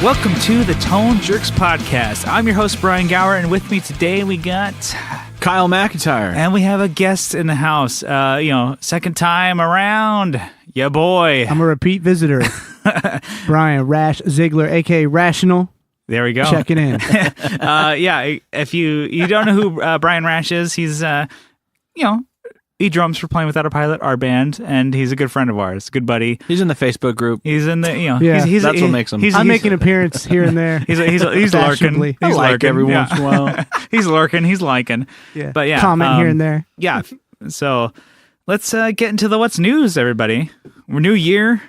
Welcome to the Tone Jerks Podcast. I'm your host, Brian Gower, and with me today we got Kyle McIntyre. And we have a guest in the house. Second time around. Yeah, boy. I'm a repeat visitor. Brian Rash-Zeigler, a.k.a. Rashinal. There we go. Checking in. If you don't know who Brian Rash is, he's, he drums for Playing Without a Pilot, our band, and he's a good friend of ours, good buddy. He's in the Facebook group. He's in the, that's what makes him. I'm making an appearance here and there. He's lurking. He's lurking every once in a while. He's lurking. He's liking. Yeah. But yeah, comment here and there. Yeah. So let's get into the what's news, everybody. New year.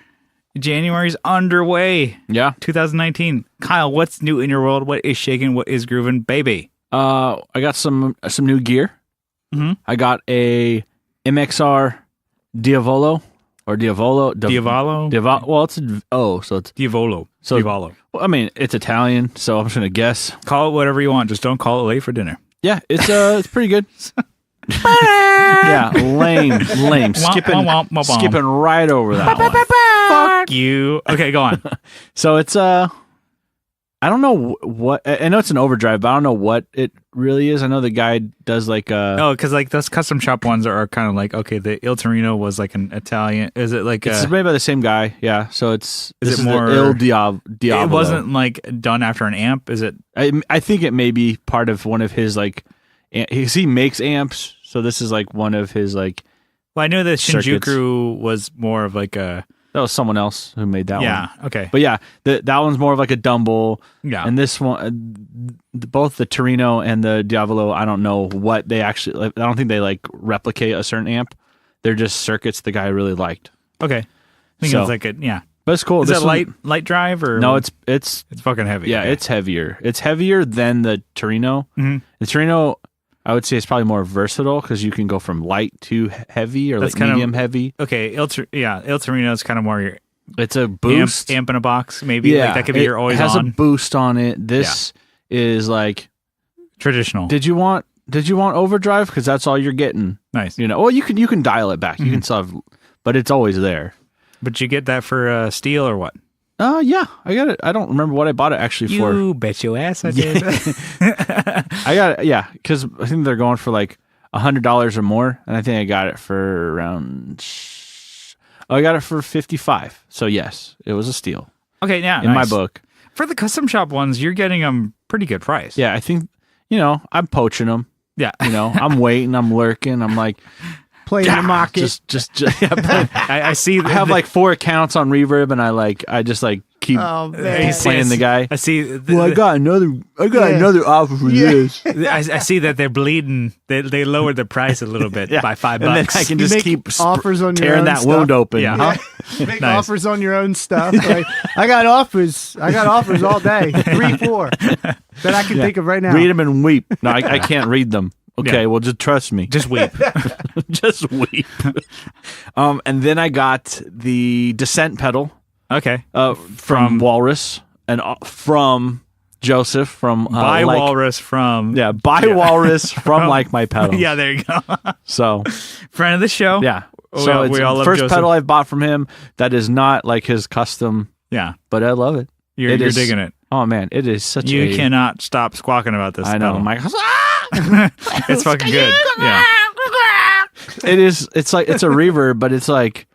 January's underway. Yeah. 2019. Kyle, what's new in your world? What is shaking? What is grooving, baby? I got some new gear. Mm-hmm. I got a MXR Diavolo or Diavolo. Well, it's so it's Diavolo. So Diavolo. Well, I mean, it's Italian, so I'm just gonna guess. Call it whatever you want. Just don't call it late for dinner. Yeah, it's pretty good. Yeah, lame. Skipping right over that one. Fuck you. Okay, go on. So it's I don't know what. I know it's an overdrive, but I don't know what it really is. I know the guy does like because like those custom shop ones are kind of like, okay, the Il Torino was like an Italian. Is it like it's made by the same guy? Yeah. So is it more Il Diavolo? It wasn't like done after an amp. Is it? I think it may be part of one of his like. He makes amps, so this is like one of his like. Well, I know that Shinjuku circuits. was more of like a. That was someone else who made that one. Yeah, okay. But yeah, that one's more of like a Dumble. Yeah. And this one, both the Torino and the Diavolo, I don't know what they actually, I don't think they like replicate a certain amp. They're just circuits the guy really liked. Okay. I think it's like But it's cool. Is that light drive or? No, it's fucking heavy. Yeah, okay. It's heavier. It's heavier than the Torino. Mm-hmm. The Torino, I would say, it's probably more versatile because you can go from light to heavy or like medium heavy. Okay, Il Torino is kind of more your. It's a boost. Amp in a box, maybe. Yeah, like that could be your always on. It has a boost on it. This is like traditional. Did you want overdrive? Because that's all you're getting. Nice. Well, you can dial it back. Mm-hmm. You can still have, but it's always there. But you get that for steel or what? Yeah, I got it. I don't remember what I bought it actually for. You bet your ass I did. I got it. Because I think they're going for like $100 or more, and I think I got it for around. I got it for $55. So yes, it was a steal. Okay, yeah, in my book. For the custom shop ones, you're getting them pretty good price. Yeah, I think I'm poaching them. Yeah, I'm waiting, I'm lurking, I'm like playing the market. Just I see. I have like 4 accounts on Reverb, and I just keep playing the guy. I see. I got another offer for this. I see that they're bleeding. They lowered the price a little bit by $5, and then I can just keep offers on tearing that stuff. wound open. Yeah, make offers on your own stuff. Like, I got offers all day, 3, 4 that I can think of right now. Read them and weep. No, I can't read them. Okay, well, just trust me. Just weep. Just weep. And then I got the Descent pedal. Okay. From Walrus and from Joseph from Walrus from Walrus from Like My Pedals. Yeah, there you go. So friend of the show. Yeah. So it's we all the love first Joseph. pedal I've bought from him that is not like his custom. Yeah. But I love it. You're digging it. Oh man, it is such You cannot stop squawking about this. I know. pedal. Mike. It's fucking good. Yeah. It is. It's like it's a reverb, but it's like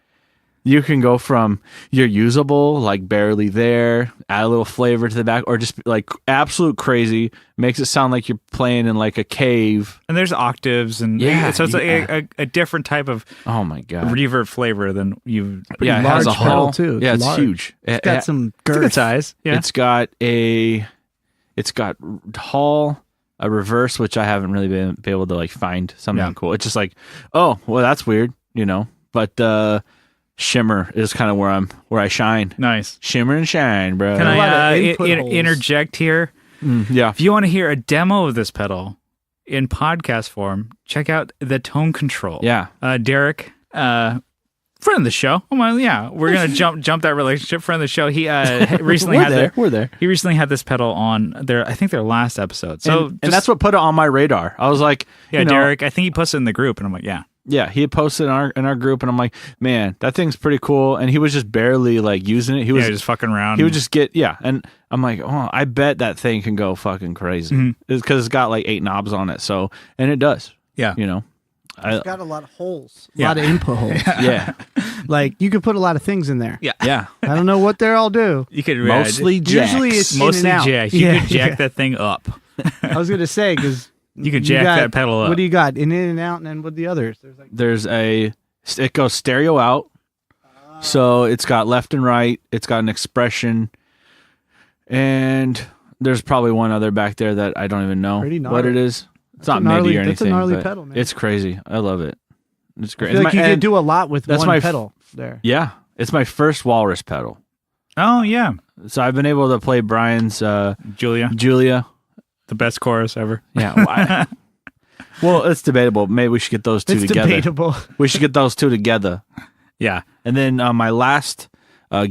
you can go from you're usable, like barely there, add a little flavor to the back, or just like absolute crazy, makes it sound like you're playing in like a cave. And there's octaves, and so it's a different type of oh my god reverb flavor than you've. It has a pedal hull too. Yeah, it's large. huge. It's got some It's a good girth. size. Yeah. It's got hull. A reverse, which I haven't really been able to like find something cool. It's just like, oh, well, that's weird, But shimmer is kind of where I shine. Nice. Shimmer and shine, bro. Can I interject here? Yeah. If you want to hear a demo of this pedal in podcast form, check out the Tone Control. Yeah. Derek, friend of the show. Oh my, yeah, we're gonna jump that relationship. Friend of the show. He recently we're there. He recently had this pedal on I think their last episode. So and that's what put it on my radar. I was like, Derek. I think he posted in the group, and I'm like, yeah, Yeah, he had posted in our group, and I'm like, man, that thing's pretty cool. And he was just barely like using it. He was just fucking around. He would just get and I'm like, oh, I bet that thing can go fucking crazy. It's because it's got like 8 knobs on it. So, and it does. Yeah, It's got a lot of holes, a lot of input holes. Yeah, Like you could put a lot of things in there. yeah. I don't know what they all do. You could Mostly jacks. Usually it's mostly in and out. jack. You could jack that thing up. I was gonna say because You could jack that pedal up. What do you got? In and out, and then with the others, It goes stereo out, so it's got left and right. It's got an expression, and there's probably one other back there that I don't even know what it is. It's not MIDI or anything. That's a gnarly but pedal, man. It's crazy. I love it. It's great. I feel like you could do a lot with one pedal there. Yeah, it's my first Walrus pedal. Oh yeah, So I've been able to play Brian's Julia, the best chorus ever. Yeah. Well, it's debatable. Maybe we should get those two together. Debatable. We should get those two together. Yeah. And then my last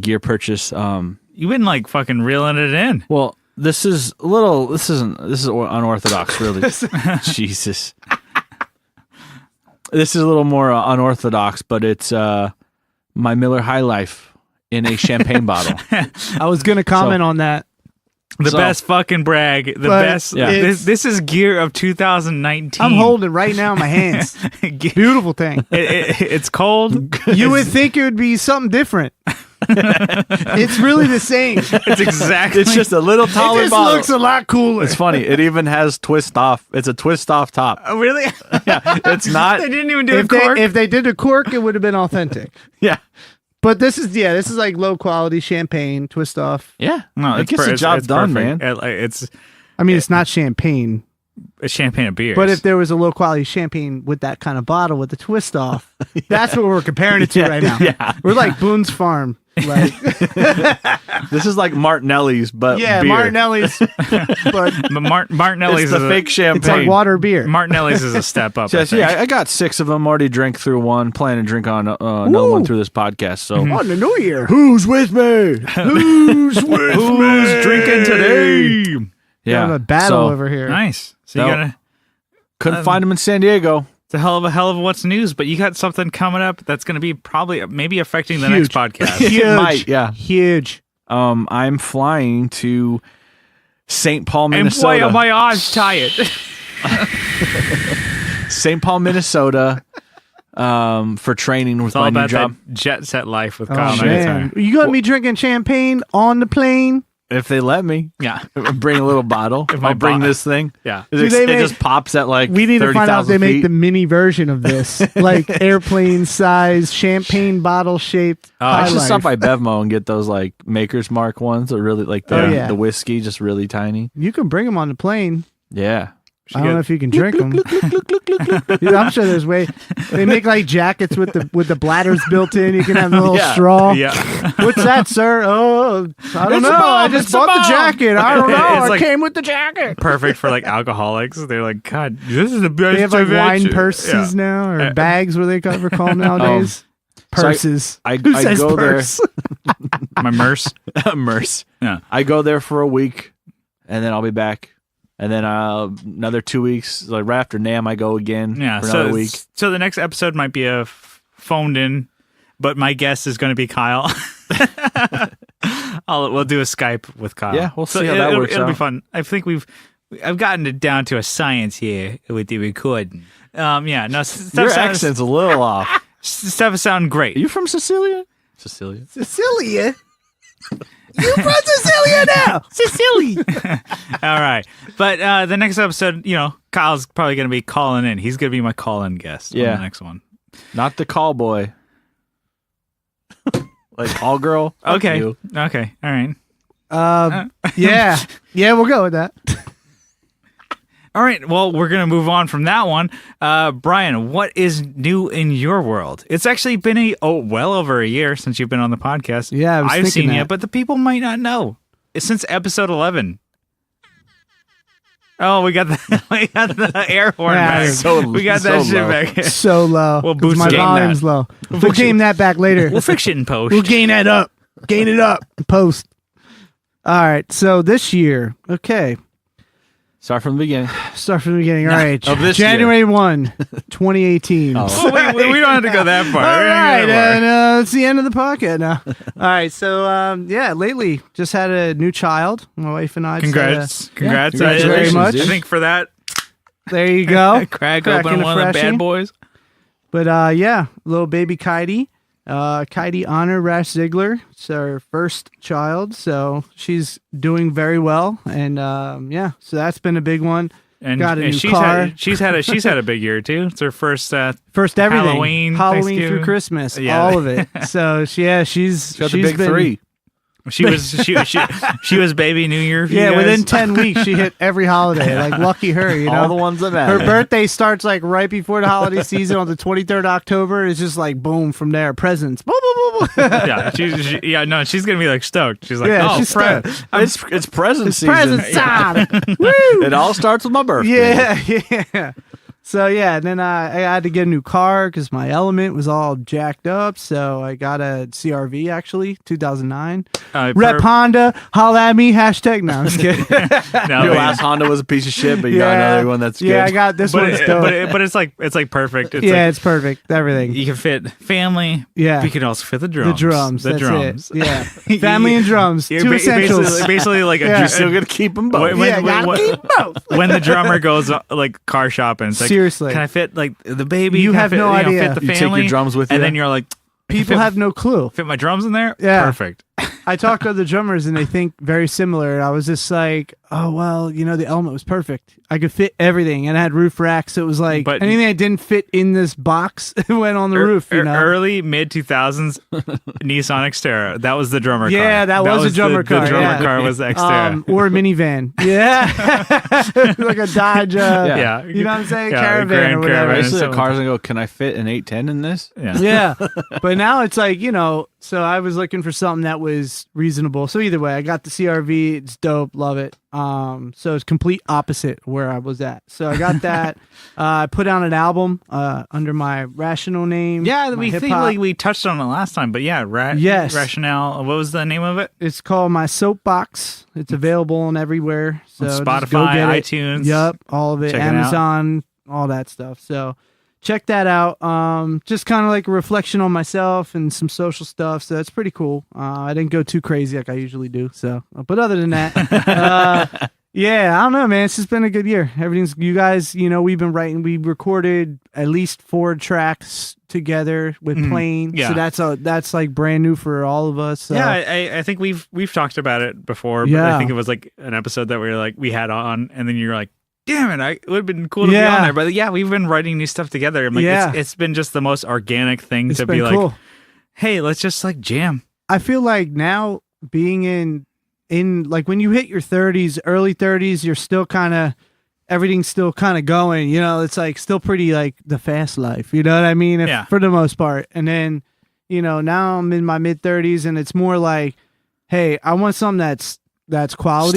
gear purchase. You've been like fucking reeling it in. Well, this is unorthodox, really. Jesus. This is a little more unorthodox, but it's my Miller High Life in a champagne bottle. I was gonna comment on that. The best fucking brag. The best. Yeah. This is gear of 2019. I'm holding it right now in my hands. Beautiful thing. It's cold. You would think it would be something different. It's really the same. It's exactly. It's just a little taller It just bottle. looks a lot cooler. It's funny. It even has twist off. It's a twist off top. Oh, really? Yeah, it's not. They didn't even do a if cork. if they did a cork, it would have been authentic. Yeah. But this is like low quality champagne twist off. Yeah. No, it gets the job done, man. It's It's not champagne. a champagne of beers. But if there was a low quality champagne with that kind of bottle with the twist off, that's what we're comparing it to right now. Yeah. We're like Boone's Farm. Like This is like Martinelli's, but beer. Martinelli's. But Martinelli's It's the is fake champagne. it's like water beer. Martinelli's is a step up. Yes, yeah, I got 6 of them. Already drank through one. Plan to drink on another one through this podcast. So On the New Year. who's with me? Who's with Who's drinking today? Yeah, Having a battle so over here. Nice. So you No. gotta. couldn't find them in San Diego. It's a hell of what's news, but you got something coming up that's going to be maybe affecting the next podcast. Huge. It might, yeah. Huge. I'm flying to St. Paul, And Minnesota. boy, are my eyes tired. St. Paul, Minnesota, for training with It's all my new about job. that jet set life with Oh, Kyle man. McIntyre. You gonna be drinking champagne on the plane? If they let me, Yeah, bring a little bottle. If my I'll bring bo- this thing. yeah. It, they it make- just pops at like We need to find out if they 30,000 make feet. the mini version of this, like airplane size champagne bottle shaped. I should High stop Life. by Bevmo and get those like Maker's Mark ones. That are really like the Oh, yeah. the whiskey, just really tiny. You can bring them on the plane. Yeah. I don't know if you can drink them. Dude, I'm sure there's way. They make like jackets with the bladders built in. You can have a little Yeah. straw. Yeah, What's that, sir? Oh, I don't It's know. a bomb, I just it's a bought the bomb. jacket. I don't know. It's I like- came with the jacket. perfect for like alcoholics. They're like, God, this is the best. They have like of it." wine purses Yeah. now, or bags, where they ever call them nowadays. Purses. I Who says go purse? My merce. there. Merce. Yeah. I go there for a week, and then I'll be back. And then another 2 weeks, like right after NAMM, I go again Yeah, for another week. So the next episode might be a phoned in, but my guest is going to be Kyle. We'll do a Skype with Kyle. Yeah, we'll see how that works It'll be out. fun. I think I've gotten it down to a science here with the recording. Yeah, no, Your stuff accent's a little off. Are stuff is sounding great. you from Sicilia? Sicilia. Cecilia. You from Cecilia now? Cecilia. All right, but the next episode, Kyle's probably going to be calling in. He's going to be my call-in guest. Yeah. on the next one. Not the call boy. Like call girl. Fuck Okay. you. Okay. All right. Yeah. Yeah, we'll go with that. All right, well, we're going to move on from that one. Brian, what is new in your world? It's actually been well over a year since you've been on the podcast. Yeah, I was I've thinking seen you, that. but the people might not know. It's since episode 11. Oh, we got the air horn Yeah, back. We got that so shit low. back. So low. We'll 'cause boost my gain volume's that. low. We'll gain that back later. We'll fix it in post. We'll gain that up. Gain it up. Post. All right. So this year, okay. Start from the beginning. Start from the beginning. All right. Of this January 1, 2018. Oh. Well, we don't have to go that far. All We don't right, have to go that and far. it's the end of the podcast now. All right, so lately just had a new child. My wife and I. just had Congrats. Congrats. Thank you very much. I think for that, there you go. crack Cracking open a one of the freshie. bad boys. But little baby Kaidi. Kaidi Honor Rash-Zeigler. It's our first child, so she's doing very well. And so that's been a big one. And, Got a and new she's car. she's had a big year too. It's her first First everything. Halloween, through Thanksgiving. Christmas, Yeah. all of it. So she's She's got the she's big been, 3. She was baby New Year. For you Yeah, guys. within 10 weeks she hit every holiday. Like lucky her, you know. All the ones that Her matter. birthday starts like right before the holiday season on the 23rd October. It's just like boom from there. Presents. Boom, boom, boom, boom. yeah, she's gonna be like stoked. She's like, Yeah, oh, she's Fred. stoked. It's present season. Presents time. Woo! It all starts with my birthday. Yeah. So and then I had to get a new car because my Element was all jacked up. So I got a CRV actually, 2009. Rep Honda, holla at me. #. No, I'm just kidding. No, Your but- last Honda was a piece of shit, but you got another one that's good. Yeah, I got this but one's dope. but it's like perfect. It's Yeah, like, it's perfect. Everything. you can fit family. Yeah. we can also fit the The drums. drums. The That's drums. it. Yeah. Family and drums. You're Two essentials. Basically like Yeah. a You're still going to keep them both. When- Gotta keep both. when the drummer goes like car shopping, it's like, Seriously. can I fit like the baby? You Can I have fit, no you know, idea. Fit the You take family, your drums with and you? then you're like, People have no clue. fit my drums in there. Yeah. Perfect. I talked to other drummers and they think very similar. And I was just like, oh, well, the Element was perfect. I could fit everything. And I had roof racks. So it was like But- anything that didn't fit in this box went on the roof, Early mid 2000s Nissan Xterra. That was the drummer car. Yeah, that was a drummer car, The drummer yeah. car was the Xterra. Or a minivan. Yeah. Like a Dodge. Yeah. You know what I'm saying? Yeah, Caravan Grand or whatever. Caravan. Basically, So- the car's going to go, can I fit an 810 in this? yeah. Yeah. But now it's like, so I was looking for something that was reasonable. So either way, I got the CRV. It's dope. Love it. So it's complete opposite where I was at. So I got that. I put out an album under my Rashinal name. Yeah, my we think hip-hop. like we touched on it last time, but yeah, Yes. Rationale. What was the name of it? It's called My Soapbox. It's available on everywhere. So On just Spotify, go get it. iTunes. Yep, all of it. Check it out. Amazon, all that stuff. So check that out. Just kind of like a reflection on myself and some social stuff. So that's pretty cool. I didn't go too crazy like I usually do. So, but other than that, yeah, I don't know, man. It's just been a good year. Everything's, you guys, we've been writing. We recorded at least 4 tracks together with Plane. Yeah. So that's like brand new for all of us. So. Yeah, I think we've talked about it before, but Yeah. I think it was like an episode that we had on, and then you're like, damn it, it would have been cool to be Yeah. on there. But yeah, we've been writing new stuff together. I'm like, Yeah. it's been just the most organic thing It's to been be like, cool. hey, let's just like jam. I feel like now being in like when you hit your 30s, early 30s, you're still kind of, everything's still kind of going, it's like still pretty like the fast life, you know what I mean? Yeah. For the most part. And then, now I'm in my mid 30s and it's more like, hey, I want something that's quality,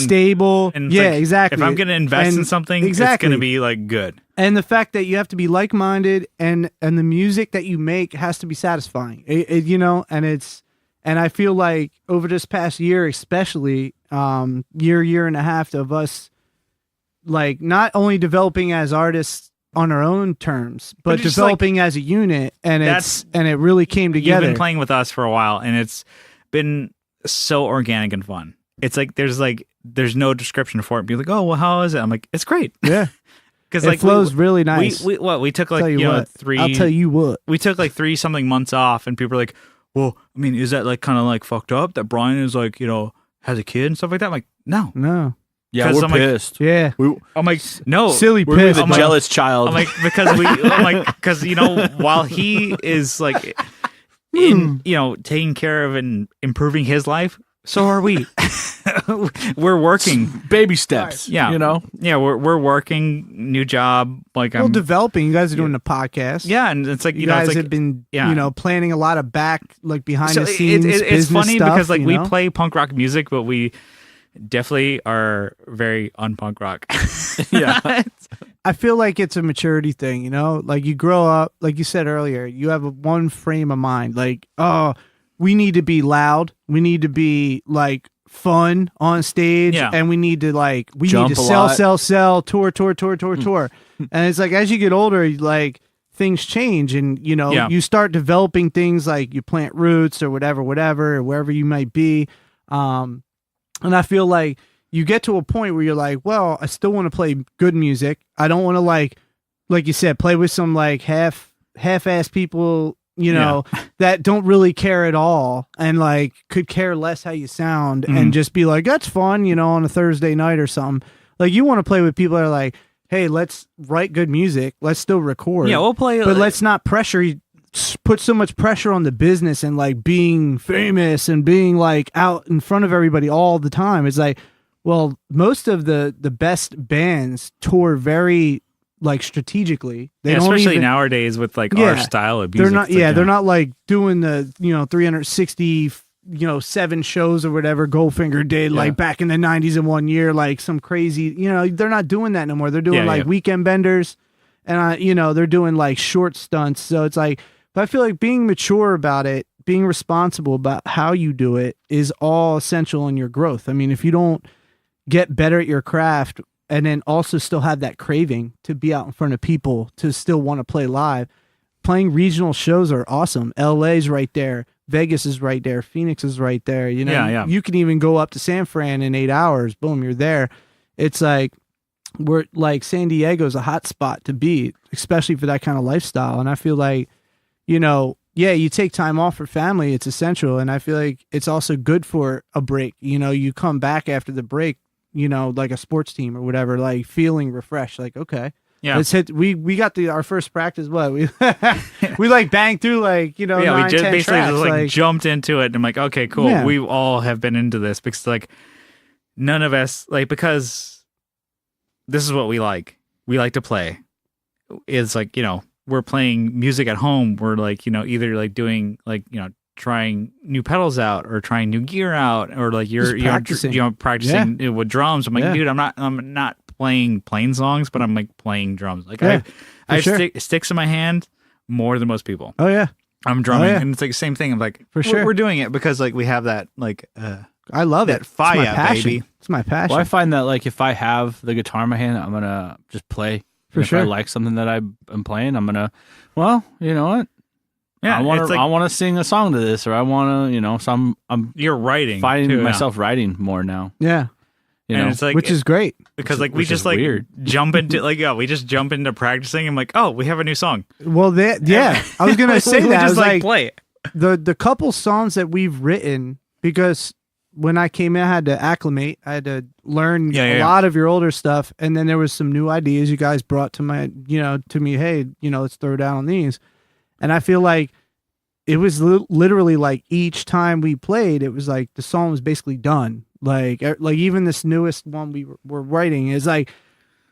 Stable and it's yeah, like, exactly. If I'm going to invest in And something, exactly. it's going to be like good. And the fact that you have to be like-minded and the music that you make has to be satisfying, and I feel like over this past year, especially year and a half of us, like not only developing as artists on our own terms, but just, developing as a unit, and it really came You've together. been playing with us for a while, and it's been so organic and fun. It's like there's no description for it. Be like, oh well, how is it? I'm like, it's great. Yeah, Because it like flows really nice. We took like Tell you what, 3. I'll tell you what. We took like 3 something months off, and people are like, well, I mean, is that like kind of like fucked up that Brian is like has a kid and stuff like that? I'm like, no. No, Yeah, 'Cause we're I'm like- pissed. yeah, I'm like, no. silly We're piss. the I'm like- jealous child. I'm like because while he is like in taking care of and improving his life, so are we. We're working. baby steps. Yeah. Yeah, we're working, new job. Like well, I'm developing. You guys are doing the podcast. yeah, and it's like You you know, guys it's like have been, yeah. planning a lot of behind so the scenes. it's business funny stuff, because like you we know? play punk rock music, but we definitely are very unpunk rock. Yeah. I feel like it's a maturity thing, like you grow up, like you said earlier, you have one frame of mind, like, oh, we need to be loud. We need to be like fun on stage, Yeah. and we need to Jump a lot. sell, tour, and it's like as you get older, like things change, and Yeah. you start developing things like you plant roots or whatever, or wherever you might be, and I feel like you get to a point where you're like, well, I still want to play good music. I don't want to like you said, play with some like half-ass people, that don't really care at all and like could care less how you sound and just be like, that's fun, on a Thursday night or something. Like you want to play with people that are like, hey, let's write good music. Let's still record. Yeah, we'll play. But let's not put so much pressure on the business and like being famous and being like out in front of everybody all the time. It's like, well, most of the best bands tour very like strategically. They don't especially even, nowadays with like our style of music. they're not. It's like, They're not like doing the 360 7 shows or whatever Goldfinger did like back in the 90s in one year, like some crazy. They're not doing that no more. They're doing weekend benders, and they're doing like short stunts. So it's like, but I feel like being mature about it, being responsible about how you do it, is all essential in your growth. I mean, if you don't get better at your craft and then also still have that craving to be out in front of people, to still want to play live, playing regional shows are awesome. LA's right there. Vegas is right there. Phoenix is right there. You can even go up to San Fran in 8 hours. Boom, you're there. It's like, we're like San Diego's a hot spot to be, especially for that kind of lifestyle. And I feel like, you take time off for family. It's essential. And I feel like it's also good for a break. You come back after the break, like a sports team or whatever, like feeling refreshed, like, okay, let's hit. We got our first practice. What we like banged through like, we 9, just 10 basically tracks, just like jumped into it. And I'm like, okay, cool. Yeah. We all have been into this because like none of us because this is what we like. We like to play. It's like, we're playing music at home. We're like, either like doing like, trying new pedals out or trying new gear out, or like you're practicing with drums. I'm like, dude, I'm not playing plain songs, but I'm like playing drums. Like I have sticks in my hand more than most people. Oh yeah, I'm drumming, and it's like the same thing. I'm like, for sure, we're doing it because like we have that like. I love that it. fire, it's my passion. baby. It's my passion. Well, I find that like if I have the guitar in my hand, I'm gonna just play. For sure. If I like something that I'm playing, I'm gonna. Well, you know what? Yeah, I want to sing a song to this, or I want to, so I'm you're writing, finding too, myself writing more now. Yeah, it's like, which is great because like we just like weird. jump into we just jump into practicing. I'm like, oh, we have a new song. Well, I was gonna say we that. just I was play it. The couple songs that we've written, because when I came in, I had to acclimate. I had to learn a lot of your older stuff, and then there was some new ideas you guys brought to my, to me. Hey, let's throw down on these, and I feel like it was literally like each time we played, it was like the song was basically done. Like even this newest one we were writing is like,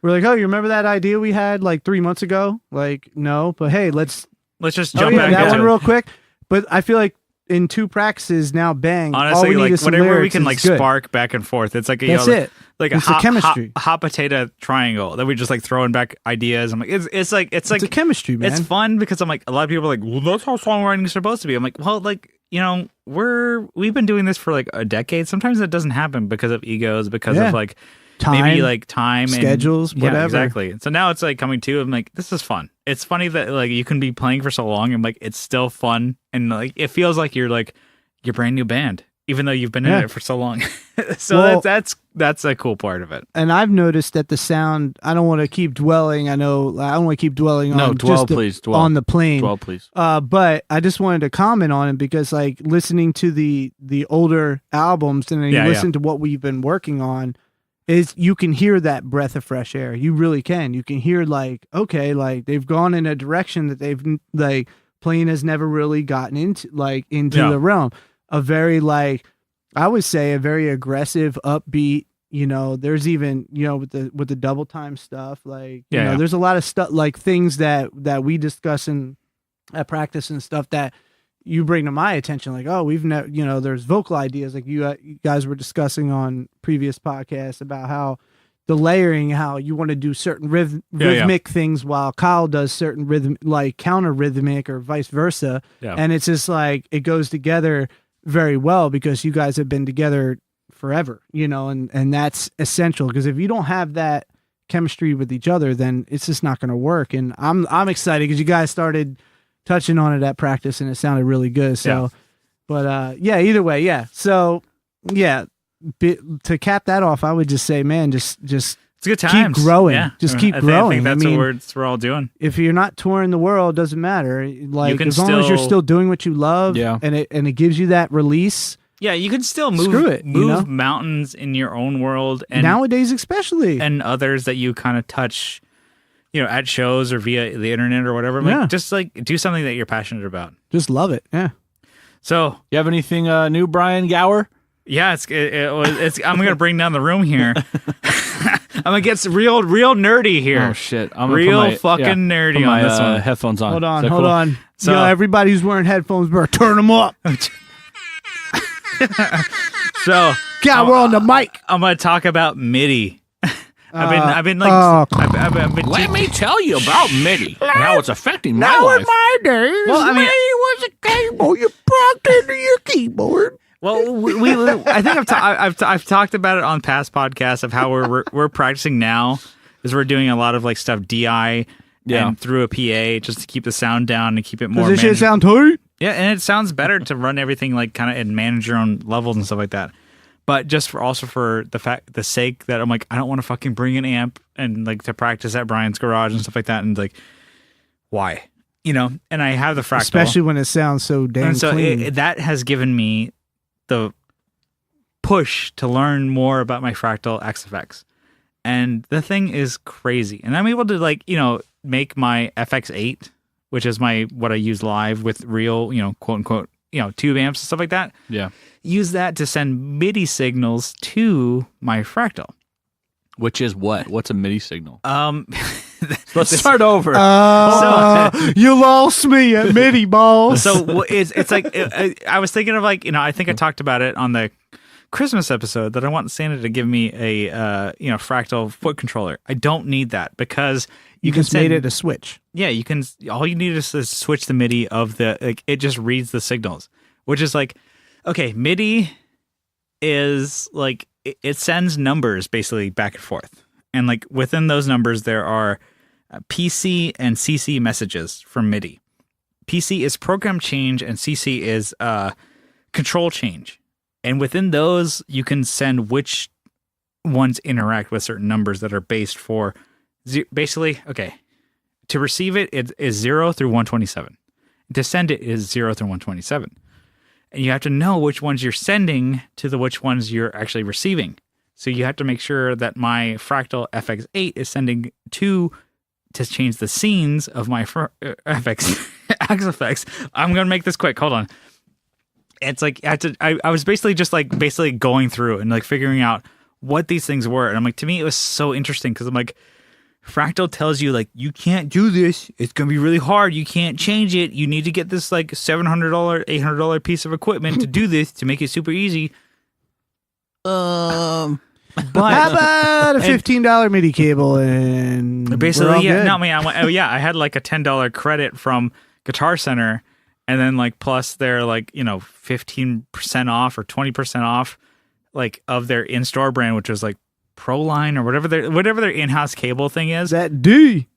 we're like, oh, you remember that idea we had like 3 months ago? Like, no, but hey, let's just jump back that into one it. real quick. But I feel like in 2 practices now, bang. Honestly, all we need like is some whatever we lyrics, can and like it's good. spark back and forth. It's like That's it. Like It's a the chemistry. hot potato triangle that we just like throwing back ideas. I'm like, it's like It's a chemistry, man. it's fun because I'm like, a lot of people are like, well, that's how songwriting is supposed to be. I'm like, well, like, we've been doing this for like a decade. Sometimes that doesn't happen because of egos, because of like maybe like time schedules, and, whatever. Exactly. So now it's like coming to, I'm like, this is fun. It's funny that like you can be playing for so long and like it's still fun, and like it feels like you're like your brand new band, even though you've been in it for so long. So that's a cool part of it. And I've noticed that the sound, I don't want to keep dwelling. I don't want to keep dwelling on dwell, just please. On the plane. Dwell, please. But I just wanted to comment on it because like listening to the older albums and then you listen to what we've been working on, is you can hear that breath of fresh air. You really can. You can hear like, okay, like they've gone in a direction that they've like playing has never really gotten into the realm. A very like, I would say a very aggressive, upbeat, there's even, with the double time stuff, like, there's a lot of stuff, like things that we discuss at practice and stuff that you bring to my attention. Like, oh, we've never, there's vocal ideas like you guys were discussing on previous podcasts about how the layering, how you want to do certain rhythmic things while Kyle does certain rhythm, like counter rhythmic or vice versa. Yeah. And it's just like, it goes together very well because you guys have been together forever, and that's essential, because if you don't have that chemistry with each other, then it's just not going to work. And I'm excited because you guys started touching on it at practice and it sounded really good. So, but either way, yeah. So, yeah, to cap that off, I would just say, man, just it's good times. Keep growing. Yeah. Just keep I growing. think that's what we're all doing. If you're not touring the world, doesn't matter. Like, as long as you're still doing what you love, and it gives you that release. Yeah, you can still move mountains in your own world, and nowadays especially, and others that you kind of touch, at shows or via the internet or whatever. Like, just like do something that you're passionate about. Just love it. Yeah. So, you have anything new, Brian Gower? Yeah, it's. I'm gonna bring down the room here. I'm gonna get real nerdy here. Oh shit! I'm real fucking nerdy on this one. Headphones on. Hold on. So, everybody who's wearing headphones, better turn them up. So, we're on the mic. I'm gonna talk about MIDI. I've been let me tell you about MIDI and how it's affecting my life. In my days, MIDI was a cable you plugged into your keyboard. Well, I think I've talked about it on past podcasts of how we're practicing now, is we're doing a lot of like stuff DI and through a PA just to keep the sound down and keep it more. Does this shit sound tight? Yeah, and it sounds better to run everything like kind of and manage your own levels and stuff like that. But just for the sake that I'm like, I don't want to fucking bring an amp and like to practice at Brian's garage and stuff like that, and like, why? And I have the Fractal, especially when it sounds so damn clean. That has given me the push to learn more about my Fractal XFX, and the thing is crazy. And I'm able to make my FX8, which is what I use live with real, quote unquote, tube amps and stuff like that. Yeah. Use that to send MIDI signals to my Fractal. Which is what? What's a MIDI signal? Let's start over. You lost me at MIDI balls. So it's like I was thinking of I think I talked about it on the Christmas episode that I want Santa to give me a Fractal foot controller. I don't need that because you can made it a switch. Yeah, you can. All you need is to switch the MIDI of it just reads the signals, which is like, okay, MIDI is like it sends numbers basically back and forth, and like within those numbers there are PC and CC messages from MIDI. PC is program change and CC is control change, and within those you can send which ones interact with certain numbers that are based for. Basically, okay, to receive it is 0 through 127. To send it is 0 through 127. And you have to know which ones you're sending to which ones you're actually receiving. So you have to make sure that my Fractal FX8 is sending to change the scenes of my XFX. I'm going to make this quick. Hold on. It's like I was basically just basically going through and like figuring out what these things were. And I'm like, to me, it was so interesting because I'm like, Fractal tells you like you can't do this. It's gonna be really hard. You can't change it. You need to get this like $700, $800 piece of equipment to do this to make it super easy. But how about a $15 MIDI cable and basically I had like a $10 credit from Guitar Center, and then like plus their 15% off or 20% off like of their in-store brand, which was like Proline or whatever their in-house cable thing is. That D.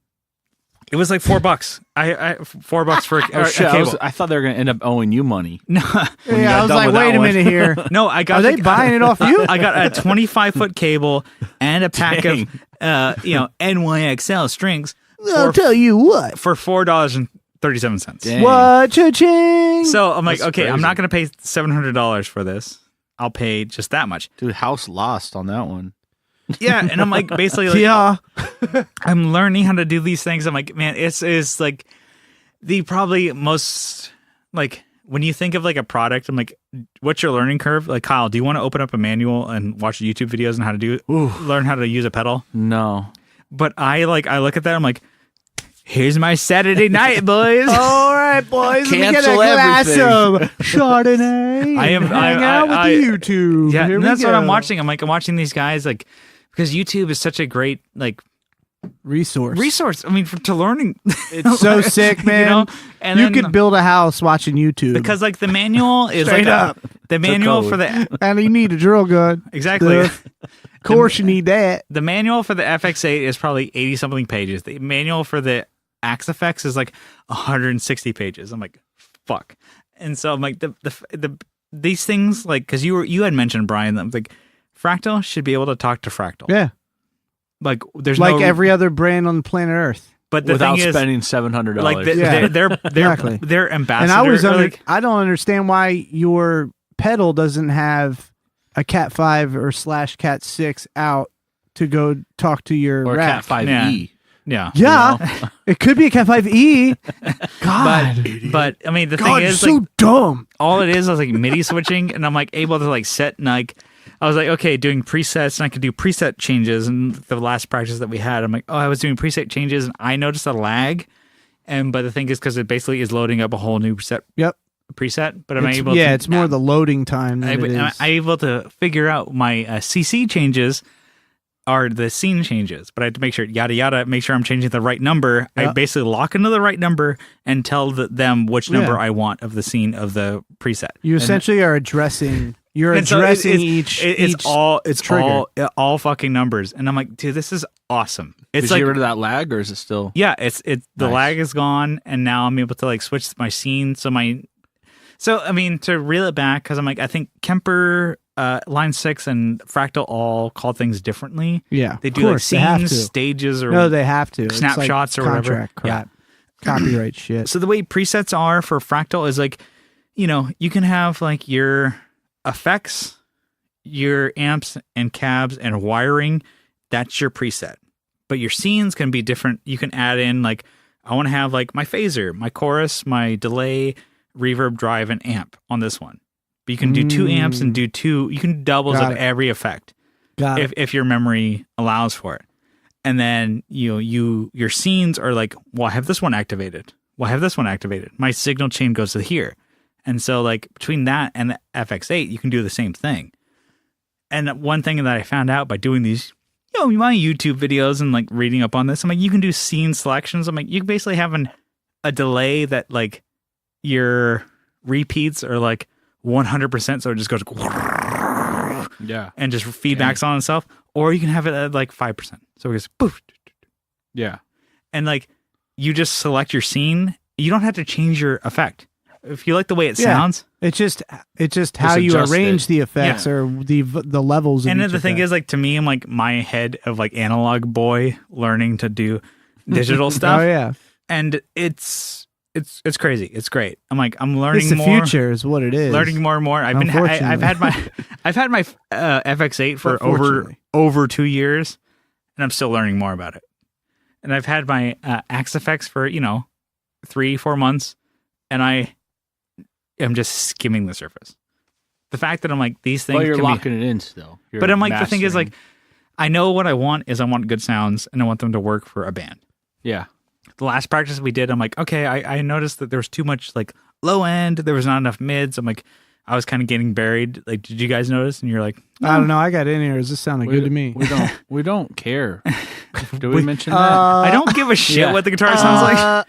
It was like $4. I $4 for a cable. I thought they were going to end up owing you money. No. Yeah, I was like, wait a minute here. No, I got. Are they buying it off you? I got a 25-foot cable and a pack of NYXL strings. I'll tell you what. For $4.37. What cha-ching? So I'm like, okay, crazy. I'm not going to pay $700 for this. I'll pay just that much. Dude, house lost on that one. Yeah, and I'm like basically like, yeah. I'm learning how to do these things. I'm like, man, it's like the probably most like when you think of like a product, I'm like, what's your learning curve? Like, Kyle, do you want to open up a manual and watch YouTube videos on how to do it? Learn how to use a pedal? No. But I look at that, I'm like, here's my Saturday night, boys. All right, boys. Cancel let me get a glass everything. of Chardonnay. Hang out with YouTube. Yeah, Here and that's we what go. I'm watching. I'm watching these guys like because YouTube is such a great like resource. I mean, to learning. It's so sick, man. You know? And you then, could build a house watching YouTube. because like the manual is Straight like up. the manual for the And you need a drill gun. exactly. Of course, you need that. The manual for the FX8 is probably 80 something pages. The manual for the Axe FX is like 160 pages. I'm like, fuck. And so I'm like, these things, like, because you had mentioned, Brian, that like Fractal should be able to talk to Fractal. Yeah. Like there's Like no, every other brand on planet Earth. but the without thing is, spending $700. like Yeah. they're Exactly. they're ambassador. And I was like, I don't understand why your pedal doesn't have a Cat 5 or / Cat 6 out to go talk to your or rack. Cat 5e. yeah. Yeah, it could be a Cat 5e. God, But I mean, the God, thing you're is, so like, dumb. all it is like MIDI switching, and I'm like able to like set and like I was like, okay, doing presets, and I could do preset changes. And the last practice that we had, I'm like, oh, I was doing preset changes, and I noticed a lag. But the thing is, because it basically is loading up a whole new preset. But I'm able. Yeah, to, it's more the loading time than it is. I'm able to figure out my CC changes are the scene changes, but I have to make sure yada yada, make sure I'm changing the right number. Yep. I basically lock into the right number and tell them which number Yeah. I want of the scene of the preset. You essentially are addressing. You're And so addressing it's each all trigger. all fucking numbers, and I'm like, dude, this is awesome. It's Did like you get rid of that lag, or is it still? yeah, it's the Nice. lag is gone, and now I'm able to like switch my scene. So I mean, to reel it back, because I'm like, I think Kemper, Line 6, and Fractal all call things differently. Yeah, They of do like course, they have scenes, to. stages, or No, they have to. It's snapshots like or whatever. contract crap. Copyright shit. So the way presets are for Fractal is like, you know, you can have like your effects, your amps and cabs and wiring. That's your preset. But your scenes can be different. You can add in like, I want to have like my phaser, my chorus, my delay, reverb, drive, and amp on this one. But you can do 2 amps and do 2. You can do doubles Got of it. every effect Got it. if your memory allows for it. And then your scenes are like, well, I have this one activated. Well, I have this one activated. My signal chain goes to here. And so like between that and the FX8, you can do the same thing. And one thing that I found out by doing these, my YouTube videos and like reading up on this, I'm like, you can do scene selections. I'm like, you can basically have a delay that like your repeats are like 100%. So it just goes Yeah. and just feedbacks on itself. Or you can have it at like 5%. So it goes poof. Yeah. And like you just select your scene. You don't have to change your effect. If you like the way it sounds. It's just how you adjust arrange it. the effects or the levels. And of then each the thing effect. is, like, to me, I'm like my head of like analog boy learning to do digital stuff. Oh yeah, And it's crazy. It's great. I'm like, I'm learning it's the more. future is what it is. Learning more and more. I've had my FX8 for Unfortunately. over 2 years, and I'm still learning more about it. And I've had my Axe FX for 3-4 months, and I am just skimming the surface. The fact that I'm like these things. Well, you're can be- locking it in still. but I'm like the thing is mastering. like, I know what I want is I want good sounds, and I want them to work for a band. Yeah. The last practice we did, I'm like, okay, I noticed that there was too much like low end. There was not enough mids. I'm like, I was kind of getting buried. Like, did you guys notice? And you're like, I don't know. I got in here. This sounded good to me. We don't care. Do we mention that? I don't give a shit Yeah. what the guitar sounds like.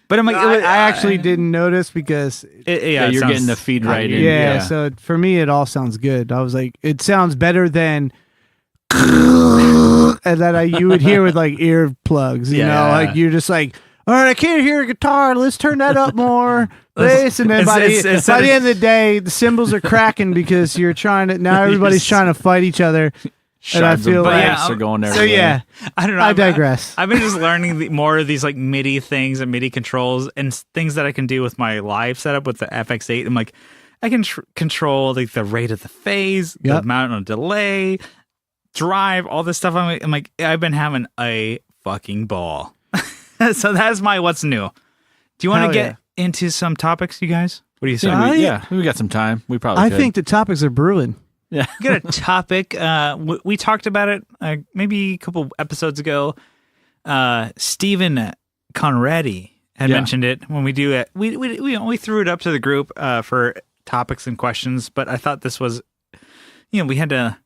But I'm like, I actually didn't notice because it you're sounds- getting the feed right in. yeah, so for me it all sounds good. I was like, it sounds better than and that you would hear with like earplugs. You know, Yeah. like you're just like, all right, I can't hear a guitar. Let's turn that up more. Bass, and then by the end of the day, the cymbals are cracking because you're trying to. Now everybody's trying to fight each other. And I Shards feel of like bass are going so. everywhere. Yeah, I don't know. I digress. I've been just learning more of these like MIDI things and MIDI controls and things that I can do with my live setup with the FX8. I'm like, I can control like the rate of the phase, the Yep. amount of delay, drive, all this stuff. I'm like, I've been having a fucking ball. So that's my what's new. Do you want Hell to get into some topics, you guys? What do you say? Yeah, we got some time. We probably I could. think the topics are brewing. Yeah. We got a topic. We talked about it maybe a couple episodes ago. Stephen Conradi had mentioned it when we do it. We threw it up to the group for topics and questions, but I thought this was, we had to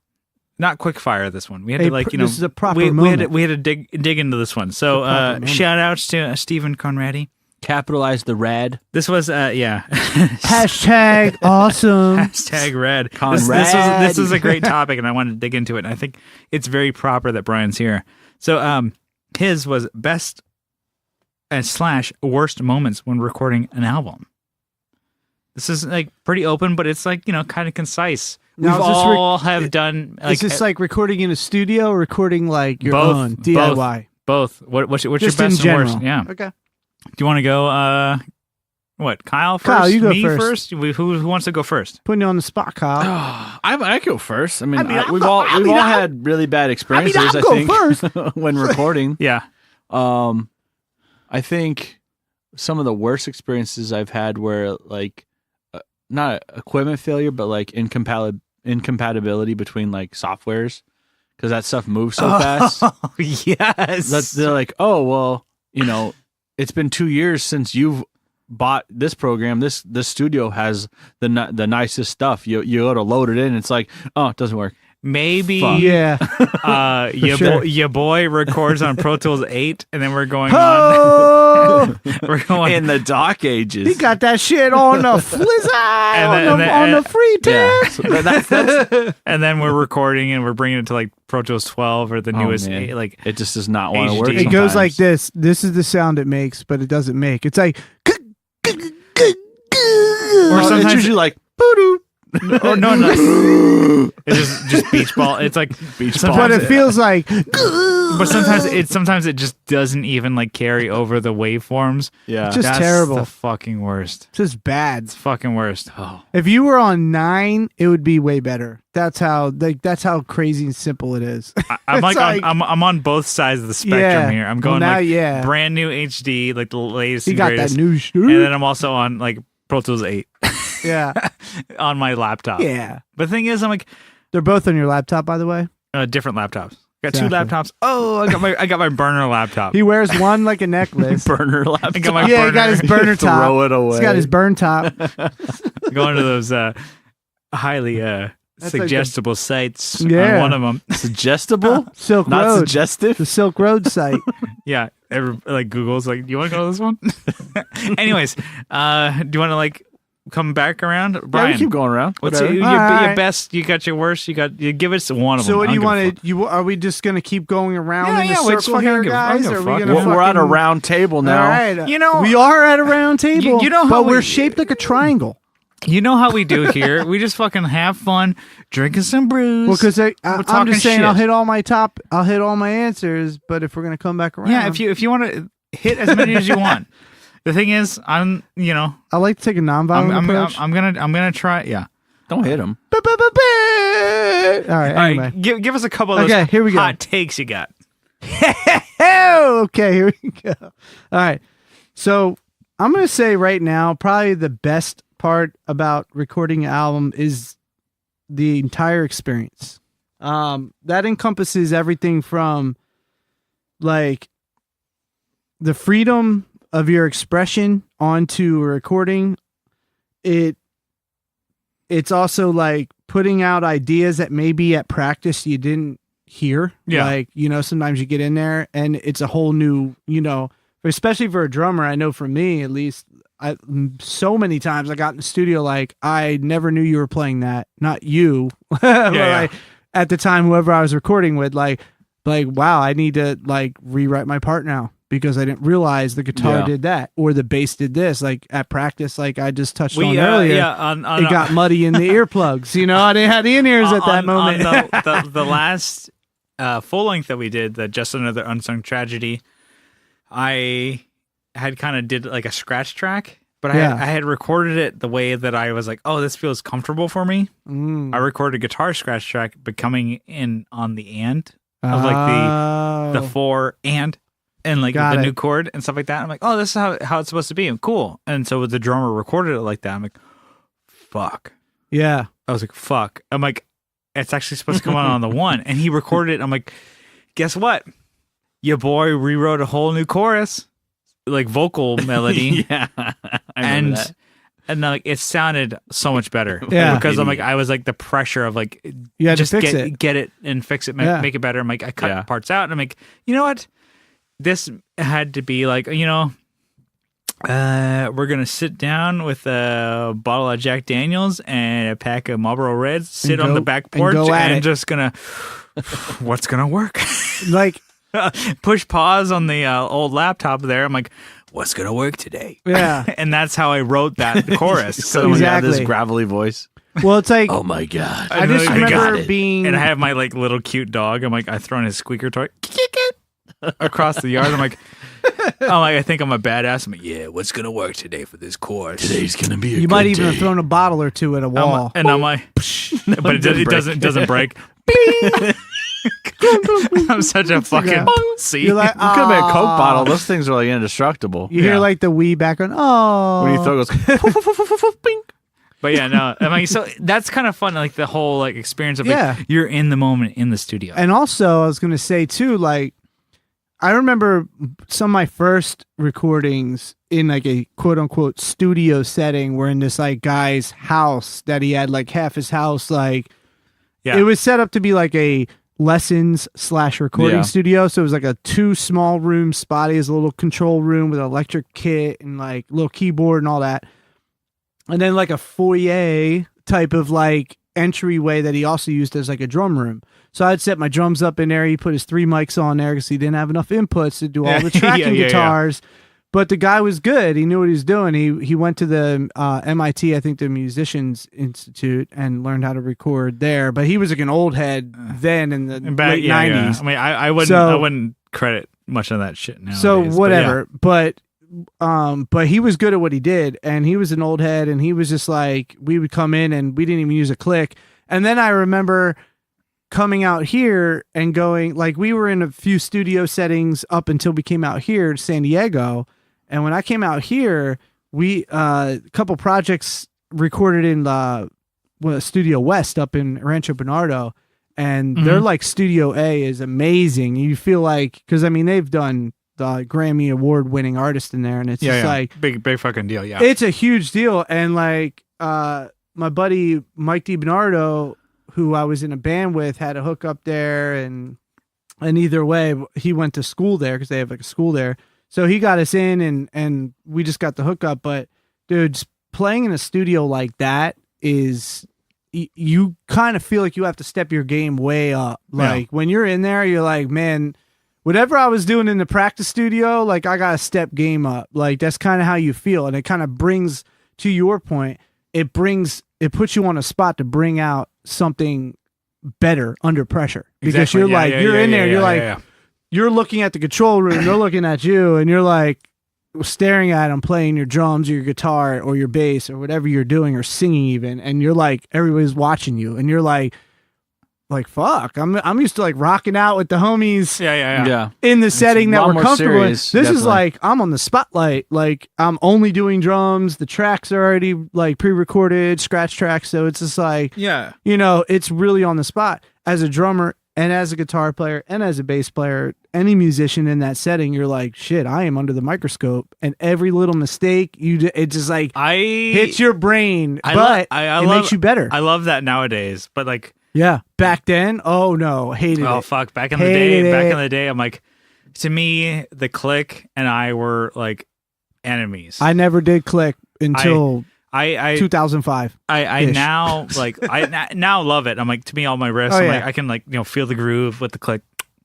not quick fire. This one we had to this is a proper we moment. had to dig into this one. So shout outs to Stephen Conradi. Capitalize the red. This was Hashtag awesome. Hashtag red. Conrad. This is a great topic, and I wanted to dig into it. And I think it's very proper that Brian's here. So his was best / worst moments when recording an album. This is like pretty open, but it's like, kind of concise. Now, We've all have done. Is this like recording in a studio, or recording like your both, own DIY? Both. What's your Just best in and worst? general. Yeah. Okay. Do you want to go? What? Kyle first? Kyle, you go Me first. Who wants to go first? Putting you on the spot, Kyle. I go first. I mean, I'll we've go- all I mean, I'll- had really bad experiences. I'll I go think first. when recording. Yeah. I think some of the worst experiences I've had were like not equipment failure, but like incompatibility between like softwares, because that stuff moves so fast. Oh, yes. They're like, oh well, it's been 2 years since you've bought this program. This studio has the nicest stuff. You ought to load it in. It's like, oh, it doesn't work. Maybe. Fuck. Yeah. Your boy records on Pro Tools 8, and then we're going Oh, we're going In the dark ages. he got that shit on the flizzard on the free Yeah. test. So that's and then we're recording and we're bringing it to like Pro Tools 12 or the newest man. 8, like it just does not want to HD. work. It goes like sometimes. this. This is the sound it makes, but it doesn't make. It's like, or It's sometimes usually like boo or no. It's just beach ball. It's like Beach sometimes but it feels like. but sometimes it just doesn't even like carry over the waveforms. Yeah. Just That's terrible. the fucking worst. It's just bad. It's fucking worst. Oh. If you were on 9, it would be way better. That's how crazy and simple it is. I'm It's like, like- I'm on both sides of the spectrum Yeah. here. I'm Well, going now, like yeah. brand new HD, like the latest He and got greatest, that new shit. and then I'm also on like Pro Tools 8 Yeah. on my laptop. Yeah. But the thing is, I'm like They're both on your laptop, by the way. different laptops. Got Exactly. two laptops. Oh, I got my burner laptop. He wears one like a necklace. burner laptop. I got my Yeah, he got burner. his burner top. Throw it away. He's got his burn top. Going to those highly like the- suggestible sites. Yeah. On one of them. Suggestible? Silk Not Road. suggestive? The Silk Road site. Yeah, like Google's like, do you want to go to this one? Anyways, do you want to like come back around, Yeah, Brian? we keep going around. What's Whatever. your All right. best? You got your worst. You give us one of them. So what do I you don't give a want fuck. to? Are we just gonna keep going around Yeah, in the yeah, we're just circle fucking here, give a- I don't guys? give a Or are we fuck. gonna? We're at a fucking- round table now. All right. You know- we are at a round table. You know how but we're we- shaped like a triangle. You know how we do here. We just fucking have fun, drinking some brews. Well, because I'm talking just saying shit. I'll hit all my answers. But if we're gonna come back around, yeah, if you want to hit as many as you want. The thing is, I like to take a nonviolent approach. I'm gonna try. Yeah. Don't hit him. All right. All Anyway. right. Give us a couple of Okay, those here we go. hot takes you got. Oh, okay, here we go. All right. So I'm going to say right now, probably the best part about recording an album is the entire experience. That encompasses everything from like the freedom of your expression onto a recording. It's also like putting out ideas that maybe at practice you didn't hear. Yeah. Like, sometimes you get in there and it's a whole new, especially for a drummer. I know for me, at least, so many times I got in the studio, like, I never knew you were playing that. Not you. But yeah. at the time, whoever I was recording with, like, wow, I need to like rewrite my part now because I didn't realize the guitar Yeah. did that or the bass did this. Like at practice, like I just touched on earlier. on It got muddy in the earplugs. I didn't have the in-ears at that on moment. the last full length that we did, the Just Another Unsung Tragedy, I had kind of did like a scratch track, but Yeah. I had recorded it the way that I was like, oh, this feels comfortable for me. I recorded a guitar scratch track, but coming in on the and of like the four and like Got the it. new chord and stuff like that. I'm like, oh, this is how it's supposed to be. Cool. And so the drummer recorded it like that. I'm like, fuck. Yeah. I was like, fuck. I'm like, it's actually supposed to come out on the one. And he recorded it. I'm like, guess what? Your boy rewrote a whole new chorus, like vocal melody. Yeah. I remember And that. and like it sounded so much better. Yeah. because I'm like I was like the pressure of like You had to just fix get it. it and fix it, Yeah. make it better. I'm like I cut Yeah. parts out, and I'm like, you know what, this had to be like, you know. We're gonna sit down with a bottle of Jack Daniels and a pack of Marlboro Reds, sit And on the go- back and porch, go at and it. just gonna what's gonna work? Like, Push pause on the old laptop there. I'm like, what's gonna work today? yeah. And that's how I wrote that chorus. So you have this Exactly. gravelly voice. Well, it's like Oh my god! I just I got remember it. being. and I have my like little cute dog. I'm like, I throw in his squeaker toy across the yard. I'm like, I think I'm a badass. I'm like, yeah, what's gonna work today for this chorus? Today's gonna be. you might even have thrown a bottle or two at a wall. And I'm like, but it doesn't break. I'm such a fucking see. You're like, It could have been a Coke "Aw." bottle. Those things are like indestructible. You hear Yeah. like the wee background. Oh, When you throw it, it goes. Bing. But yeah, no, I mean, so that's kind of fun, like the whole like experience of like, Yeah. you're in the moment in the studio. And also, I was gonna say too, like I remember some of my first recordings in like a quote unquote studio setting were in this like guy's house that he had like half his house like Yeah. it was set up to be like a lessons / recording Yeah. studio. So it was like a 2 small room spotty as a little control room with an electric kit and like little keyboard and all that. And then like a foyer type of like entryway that he also used as like a drum room. So I'd set my drums up in there. He put his 3 mics on there because he didn't have enough inputs to do all the tracking Yeah. guitars. But the guy was good. He knew what he was doing. He went to the MIT, I think the Musicians Institute, and learned how to record there. But he was like an old head then in the late 90s. Yeah. I mean, I wouldn't credit much of that shit now. So whatever, but he was good at what he did, and he was an old head, and he was just like, we would come in and we didn't even use a click. And then I remember coming out here and going, like, we were in a few studio settings up until we came out here to San Diego, and when I came out here, we a couple projects recorded in Studio West up in Rancho Bernardo, and their like Studio A is amazing. You feel like, because I mean they've done the Grammy Award winning artist in there, and it's just like big fucking deal. Yeah. it's a huge deal. And like my buddy Mike DiBernardo, who I was in a band with, had a hook up there, and either way he went to school there because they have like a school there, so he got us in, and we just got the hookup. But dude, just playing in a studio like that is you kind of feel like you have to step your game way up. Like when you're in there, you're like, man, whatever I was doing in the practice studio, like I got to step game up. Like that's kind of how you feel. And it kind of brings, to your point, it puts you on a spot to bring out something better under pressure. Because Exactly. you're Yeah, like, yeah, you're yeah, in there, yeah, you're yeah, like, yeah. you're looking at the control room, they're looking at you, and you're like staring at them playing your drums or your guitar or your bass or whatever you're doing, or singing even, and you're like, everybody's watching you, and you're like fuck, I'm used to like rocking out with the homies Yeah. in the setting a that lot we're more comfortable in. serious, This is definitely. like I'm on the spotlight, like I'm only doing drums, the tracks are already like pre-recorded scratch tracks, so it's just like, Yeah. you know, it's really on the spot. As a drummer and as a guitar player and as a bass player, any musician in that setting, you're like, shit, I am under the microscope, and every little mistake it just like hits your brain, but it makes you better. I love that nowadays, but like, yeah, back then, oh no, hated oh it. fuck, back in the Hated day, I'm like, to me, the click and I were like enemies. I never did click until I 2005. I ish. now like now love it. I'm like, to me, all my riffs, Oh, I'm yeah. like, I can like, you know, feel the groove with the click.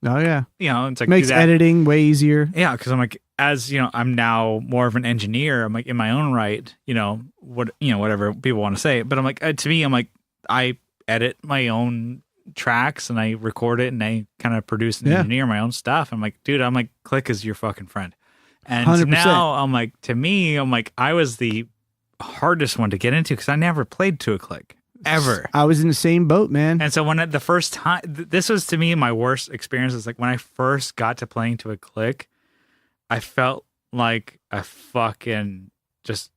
Oh yeah, You know, it's like makes do that. editing way easier. Yeah, because I'm like, as you know, I'm now more of an engineer. I'm like in my own right. You know whatever people want to say, but I'm like, to me, I'm like, I edit my own tracks and I record it and I kind of produce and Yeah. engineer my own stuff. I'm like, dude, I'm like, click is your fucking friend. And 100%. now I'm like, to me, I'm like, I was the hardest one to get into because I never played to a click ever. I was in the same boat, man. And so when the first time, this was to me my worst experience. Is like when I first got to playing to a click, I felt like a fucking just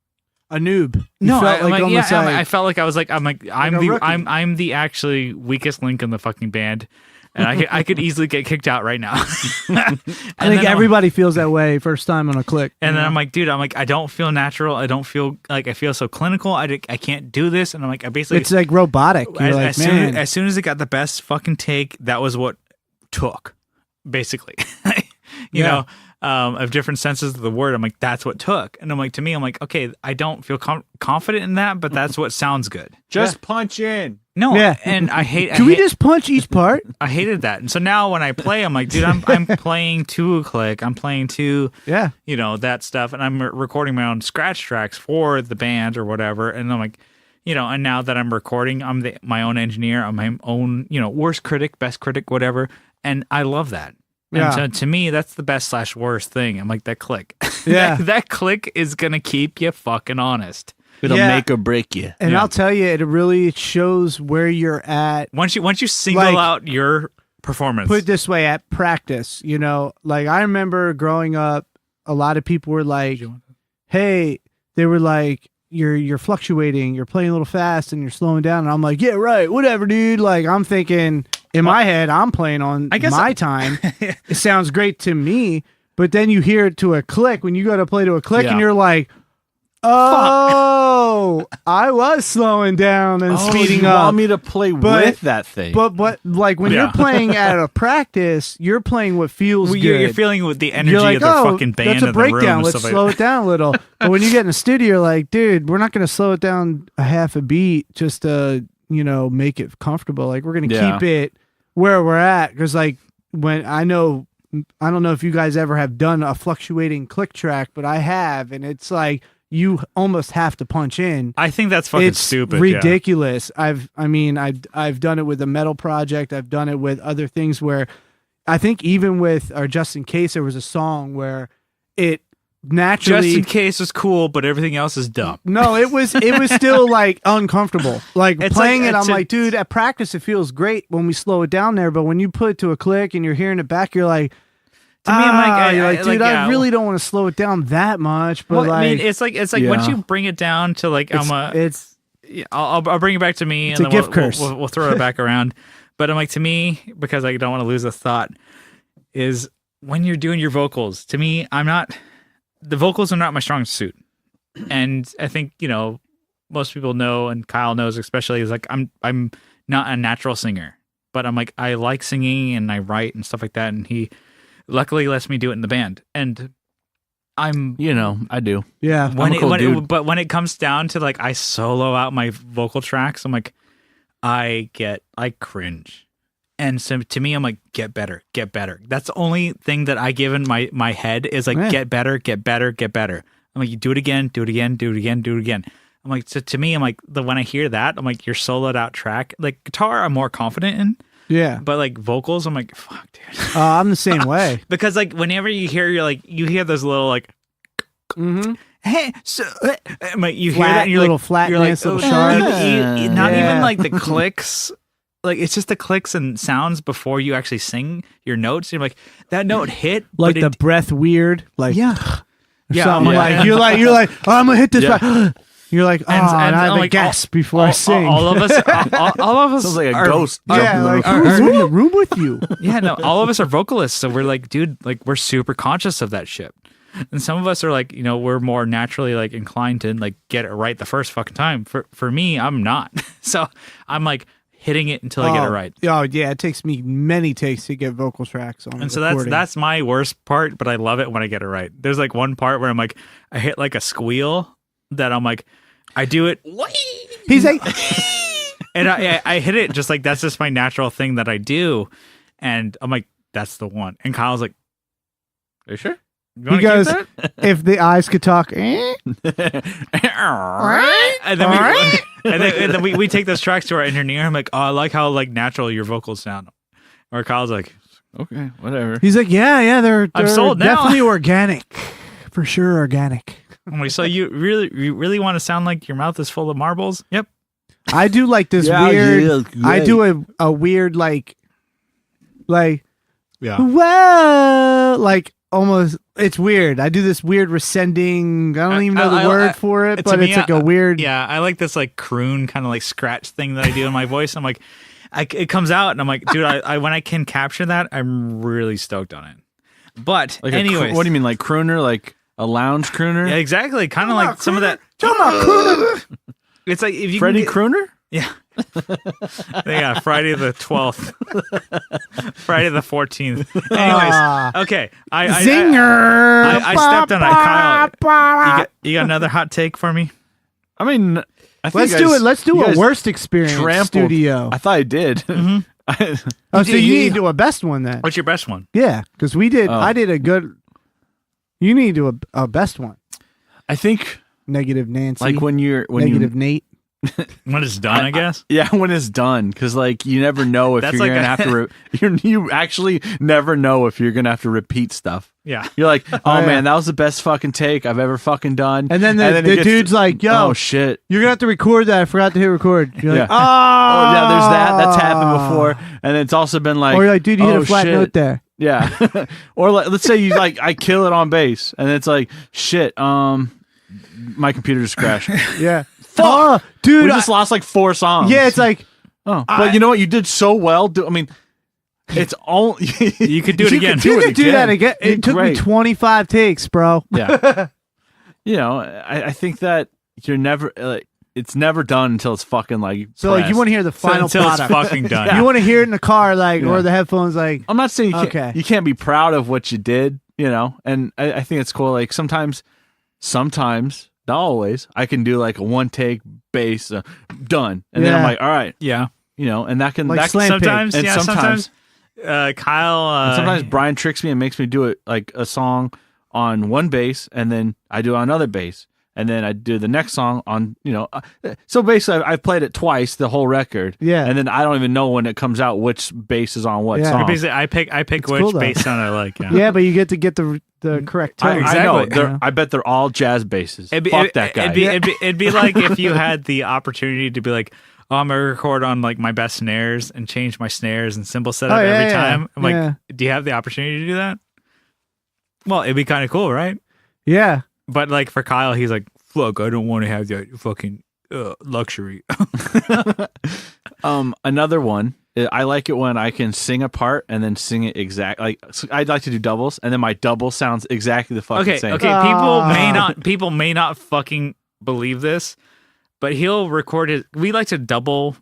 A noob. You no. felt like almost I felt like I was like I'm a rookie. I'm the actually weakest link in the fucking band, And I could easily get kicked out right now. I think everybody feels that way first time on a click. And then I'm like, dude, I don't feel natural. I don't feel like I feel so clinical. I can't do this. And I'm like, I basically, it's like robotic. You're like, man. As soon as it got the best fucking take, that was what took, basically. you know, of different senses of the word. I'm like, that's what took. And I'm like, to me, I'm like, okay, I don't feel confident in that, but that's what sounds good. Just punch in. No, and I hate. Can we just punch each part? I hated that, and so now when I play, I'm like, dude, I'm playing to a click. I'm playing to, you know, that stuff, and I'm recording my own scratch tracks for the band or whatever. And I'm like, you know, and now that I'm recording, I'm my own engineer. I'm my own, you know, worst critic, best critic, whatever, and I love that. And so to me, that's the best / worst thing. I'm like, that click. Yeah, that click is gonna keep you fucking honest. It'll make or break you. And I'll tell you, it really shows where you're at. Once you single out your performance. Put it this way, at practice, you know, like I remember growing up, a lot of people were like, hey, they were like, you're fluctuating, you're playing a little fast and you're slowing down. And I'm like, yeah, right, whatever, dude. Like I'm thinking in my head, I'm playing on my time. It sounds great to me. But then you hear it to a click when you go to play to a click and you're like, oh, I was slowing down and speeding up. You want me to play with that thing? But like when you're playing at a practice, you're playing what feels good. You're feeling with the energy of the fucking band. That's a in the room breakdown. Let's slow it down a little. But when you get in the studio, you're like, dude, we're not going to slow it down a half a beat just to, you know, make it comfortable. Like we're going to keep it where we're at. Because like when I don't know if you guys ever have done a fluctuating click track, but I have, and it's like, you almost have to punch in. I think that's fucking stupid. It's ridiculous. I've done it with a metal project. I've done it with other things where I think even with our Just In Case, there was a song where it naturally. Just In Case was cool, but everything else is dumb. No, it was still like uncomfortable. Like it's playing it, I'm like, dude, at practice it feels great when we slow it down there, but when you put it to a click and you're hearing it back, you're like. To me, I'm like, dude, I really don't want to slow it down that much. But I mean, it's like once you bring it down to like, I'll bring it back to me, and then gift curse. We'll throw it back around. But I'm like, to me, because I don't want to lose a thought, is when you're doing your vocals. To me, the vocals are not my strongest suit, and I think most people know, and Kyle knows especially, is like I'm not a natural singer, but I'm like I like singing and I write and stuff like that, and he. Luckily, lets me do it in the band, and I'm, I do. Yeah. But when it comes down to like I solo out my vocal tracks, I'm like, I cringe, and so to me, I'm like, get better. That's the only thing that I give in my head is like, get better. I'm like, you do it again. I'm like, so to me, I'm like, when I hear that, I'm like, your soloed out track, like guitar, I'm more confident in. Yeah. But like vocals, I'm like, fuck, dude. I'm the same way. Because like whenever you hear those little like, hey, so like, you hear that and you're little like, flatness, you're like, little sharp. not even like the clicks. Like it's just the clicks and sounds before you actually sing your notes. You're like, that note hit. Like the breath weird. Like, yeah. Like, you're like, oh, I'm going to hit this back. You're like, and I have a gasp before I sing. All of us sounds like a ghost. Yeah, like who's in the room with you? Yeah, no, all of us are vocalists, so we're like, dude, like we're super conscious of that shit. And some of us are like, we're more naturally like inclined to like get it right the first fucking time. For me, I'm not. So I'm like hitting it until I get it right. Oh yeah, it takes me many takes to get vocal tracks on. And so that's my worst part, but I love it when I get it right. There's like one part where I'm like, I hit like a squeal that I'm like. I do it. He's like, and I hit it just like that's just my natural thing that I do, and I'm like, that's the one. And Kyle's like, are you sure? He goes, if the eyes could talk, and then we take those tracks to our engineer. I'm like, oh, I like how like natural your vocals sound. Or Kyle's like, okay, whatever. He's like, yeah, they're sold now. Definitely organic, for sure, organic. I'm like, so you really want to sound like your mouth is full of marbles? Yep. I do like this weird. I do a weird like, well, like almost. It's weird. I do this weird rescending. I don't even know the word for it, but it's like a weird. Yeah, I like this like croon kind of like scratch thing that I do in my voice. I'm like, it comes out, and I'm like, dude, I when I can capture that, I'm really stoked on it. But Like anyways, what do you mean, like crooner, like a lounge crooner? yeah, exactly, kind of like some of that. Talking about crooner. It's like if you Freddie can Crooner? yeah, yeah, Friday the 12th, Friday the 14th. Anyways, okay, Zinger. I stepped on it. Kyle, you got another hot take for me? I mean, I think Let's you do guys- it. Let's do you a guys worst experience trampled- studio. I thought I did. Mm-hmm. Oh, so you you- need to do a best one then? What's your best one? Yeah, because we did. Oh. I did a good. You need to do a best one. I think Negative Nancy. like when negative Nate. When it's done, I guess. yeah, when it's done, because like you never know if That's you're like gonna have to. You actually never know if you're gonna have to repeat stuff. Yeah. You're like, oh yeah. man, that was the best fucking take I've ever fucking done. And then it the gets dude's to- like, "Yo, oh shit." you're gonna have to record that. I forgot to hit record." You're like, Yeah. "Oh, Oh yeah, there's that. That's happened before, and it's also been like, Or you're like, "Dude, you hit oh, a flat shit. note there." Yeah. Or like, let's say you like, I kill it on bass, and it's like, shit. My computer just crashed. Yeah. Oh, dude. We just lost like 4 songs. yeah, it's like oh, but you know what? You did so well. I mean, it's all You could do it again. you could do that again. You're It took me great. 25 takes, bro. Yeah. You know, I think that you're never like it's never done until it's fucking like. So like, you want to hear the final until product. it's fucking done. You want to hear it in the car, like, Yeah. or the headphones, like. I'm not saying Okay. you can't be proud of what you did, you know, and I think it's cool. Like sometimes, not always, I can do like a one take bass, done, and then I'm Yeah. like, all right, Yeah. you know, and that can Like that Slam Pig. Sometimes, and yeah. Sometimes, Kyle. and sometimes Brian tricks me and makes me do it like a song on one bass, and then I do it on another bass, and then I do the next song on, you know. So basically, I've played it twice, the whole record. Yeah. And then I don't even know when it comes out which bass is on what Yeah. song. basically, I pick It's which cool, though. bass sound I like. Yeah. Yeah, but you get to get the correct tone. I know. Exactly. Yeah. I bet they're all jazz basses. It'd be, Fuck that guy. It'd be like if you had the opportunity to be like, oh, I'm gonna record on like my best snares and change my snares and cymbal setup Oh, yeah, every yeah, time. I'm like, yeah. do you have the opportunity to do that? Well, it'd be kind of cool, right? Yeah. But like for Kyle, he's like, fuck, I don't want to have that fucking luxury. Another one. I like it when I can sing a part and then sing it exact. Like I'd like to do doubles, and then my double sounds exactly the fucking Okay, same. okay. People may not fucking believe this, but he'll record it. We like to double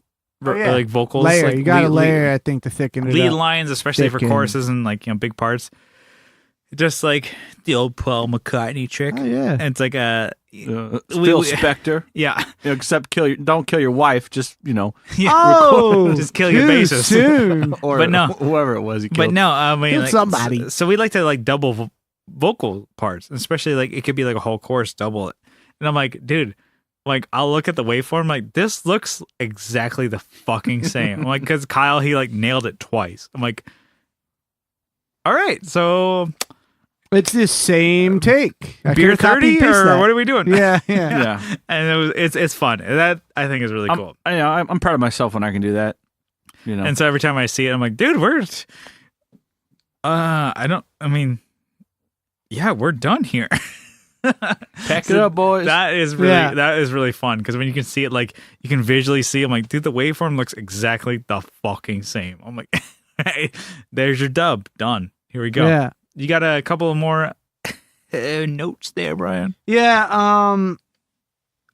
yeah. like vocals, Layer. like You got to lead- layer, I think, to thicken it lead up. lines, especially for Thicken. choruses and like, you know, big parts. Just like the old Paul McCartney trick. Oh, yeah. And it's like a Phil we- Spector. yeah. You know, except don't kill your wife. Just Yeah. Oh, Just kill your too bassist. soon. or But no. whoever it was. He But killed. no, I mean, Kill like, somebody. So we like to like double vocal parts, especially like it could be like a whole chorus, double it. And I'm like, dude, like I'll look at the waveform, like this looks exactly the fucking same. I'm like, because Kyle, he like nailed it twice. I'm like, all right, so It's the same take. I beer could've copy 30 and paste or that. what are we doing? Yeah, yeah. Yeah. And it's fun. That I think is really cool. I'm proud of myself when I can do that. You know. And so every time I see it, I'm like, dude, we're done here. Pack it up, boys. That is really fun because when you can see it, like you can visually see. I'm like, dude, the waveform looks exactly the fucking same. I'm like, hey, there's your dub, done. Here we go. Yeah. You got a couple of more notes there, Brian. Yeah,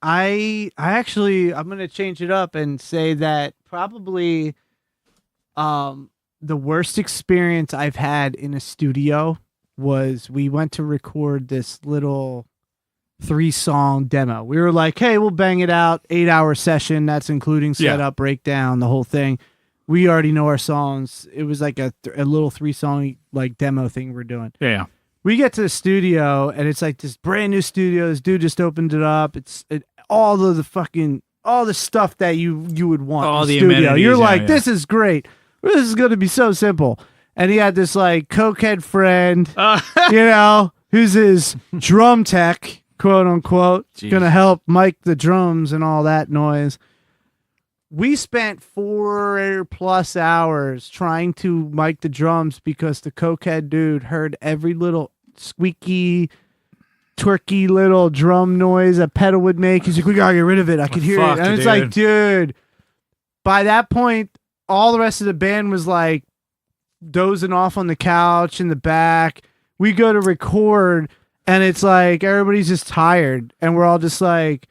I actually I'm gonna change it up and say that probably the worst experience I've had in a studio was we went to record this little 3-song demo. We were like, hey, we'll bang it out, 8-hour session, that's including Yeah. setup, breakdown, the whole thing. We already know our songs. It was like a little 3-song like demo thing we're doing. Yeah. We get to the studio and it's like this brand new studio. This dude just opened it up. It's all the stuff that you would want. All in the studio. amenities, You're yeah, like, yeah. this is great. This is going to be so simple. And he had this like cokehead friend, you know, who's his drum tech, quote unquote, Jeez. going to help mic the drums and all that noise. We spent 4+ hours trying to mic the drums because the cokehead dude heard every little squeaky, twerky little drum noise a pedal would make. He's like, we gotta get rid of it. I could hear Fuck, it. And it's dude. like, dude, by that point, all the rest of the band was like dozing off on the couch in the back. We go to record and it's like everybody's just tired and we're all just like,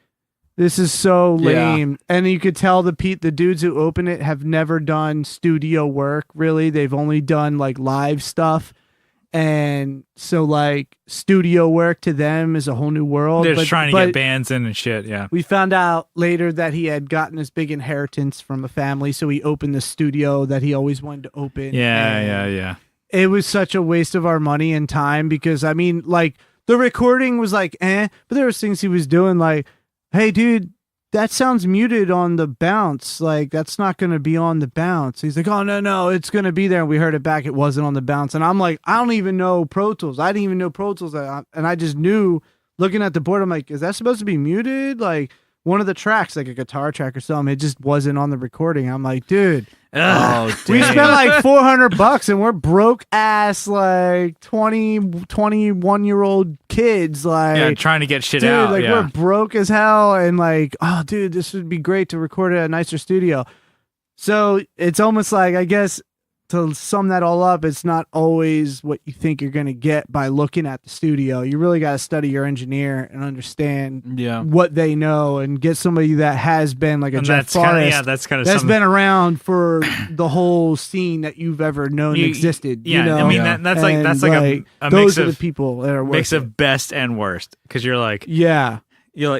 this is so lame. And you could tell the dudes who open it have never done studio work, really. They've only done like live stuff. And so like studio work to them is a whole new world. They're just trying to get bands in and shit, yeah. We found out later that he had gotten this big inheritance from a family, so he opened the studio that he always wanted to open. Yeah. It was such a waste of our money and time because, I mean, like, the recording was like, but there was things he was doing like, hey, dude, that sounds muted on the bounce. Like, that's not going to be on the bounce. He's like, oh, no, it's going to be there. And we heard it back. It wasn't on the bounce. And I'm like, I don't even know Pro Tools. I didn't even know Pro Tools. And I just knew, looking at the board, I'm like, is that supposed to be muted? Like, one of the tracks, like a guitar track or something, it just wasn't on the recording. I'm like, dude. We spent like $400 and we're broke ass like 21-year-old kids, like trying to get shit dude, out. Like we're broke as hell and like, oh dude, this would be great to record at a nicer studio. So it's almost like, I guess, to sum that all up, it's not always what you think you're going to get by looking at the studio. You really got to study your engineer and understand what they know and get somebody that has been like a Jeff Forrest that's been around for the whole scene that you've ever known existed. Yeah, you know? I mean, that's like a those mix are of the people that are mix of best and worst because you're like,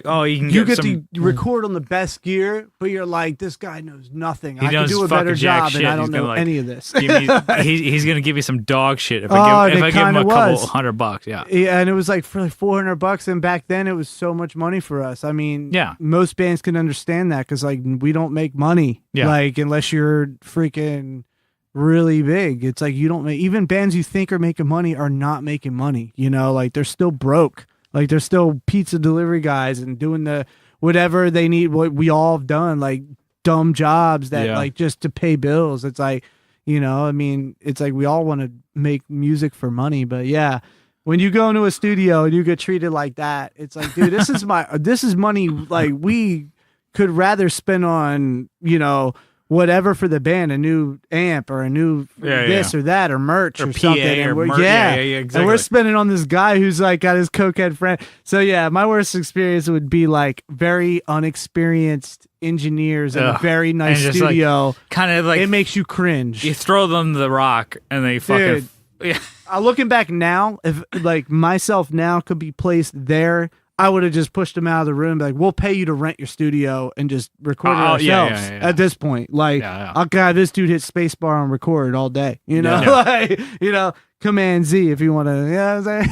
oh, you get to record on the best gear, but you're like, this guy knows nothing. I can do a better job, and I don't know any of this. He's gonna give you some dog shit if I give him a couple $100. Yeah, and it was like for like $400, and back then it was so much money for us. I mean, most bands can understand that because like we don't make money, like unless you're freaking really big. It's like you don't make, even bands you think are making money are not making money. You know, like they're still broke. Like, they're still pizza delivery guys and doing the whatever they need, what we all have done, like dumb jobs that like just to pay bills. It's like, you know, I mean, it's like we all want to make music for money. But yeah, when you go into a studio and you get treated like that, it's like, dude, this is money like we could rather spend on, you know, whatever for the band, a new amp or a new this or that or merch or something. And we're, exactly. And we're spending on this guy who's like got his cokehead friend. So yeah, my worst experience would be like very unexperienced engineers in a very nice studio. Like, kind of like it makes you cringe. You throw them the rock and they fucking. Looking back now, if like myself now could be placed there, I would have just pushed them out of the room. Like, we'll pay you to rent your studio and just record it ourselves. At this point, like, okay, this dude hit spacebar and record all day. You know, like, you know, Command Z if you want to. Yeah, you know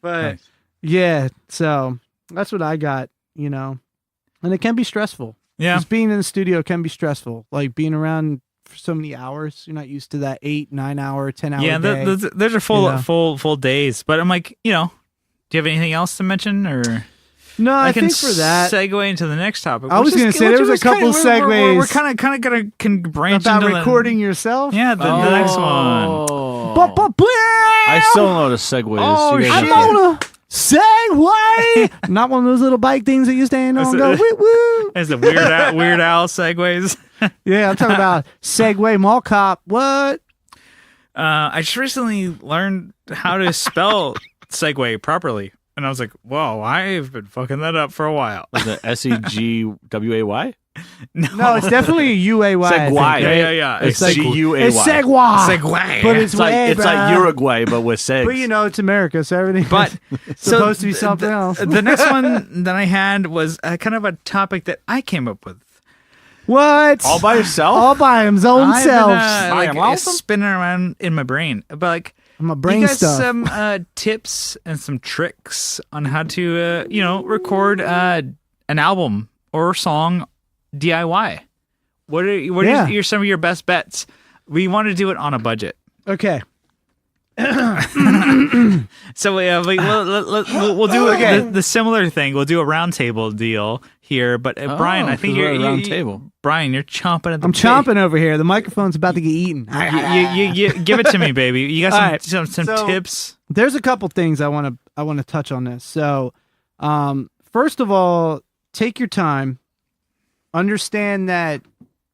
but nice. So that's what I got. You know, and it can be stressful. Yeah, just being in the studio can be stressful. Like being around for so many hours, you're not used to that 8, 9 hour, 10 hour. Yeah, day, those are full days. But I'm like, you know. Do you have anything else to mention, or no? I think for that segue into the next topic. I was going to say there was a couple segues. We're kind of gonna branch about into recording yourself. Yeah, the next one. I still don't know what a segue is. I'm on a segue. Not one of those little bike things that you stand on. Go woo woo. It's the Weird Al segues. Yeah, I'm talking about Segway Mall Cop. What? I just recently learned how to spell segue properly, and I was like, whoa, I've been fucking that up for a while. Is it SEGWAY? No, it's definitely a UAY. Segway. Yeah. It's like GUAY. It's Segway. But it's like Uruguay, but with segs. But you know, it's America, so everything but supposed to be something else. The next one that I had was kind of a topic that I came up with. What? All by yourself? All by his own self. Like, spinning around in my brain. But like, my brain you guys stuff. Some tips and some tricks on how to, record an album or song DIY. What are some of your best bets? We want to do it on a budget. Okay. So we'll do the similar thing. We'll do a round table deal here. But Brian, I think you're round table. Brian, you're chomping at the. I'm chomping over here. The microphone's about to get eaten. You give it to me, baby. You got some tips. There's a couple things I want to touch on this. So, first of all, take your time. Understand that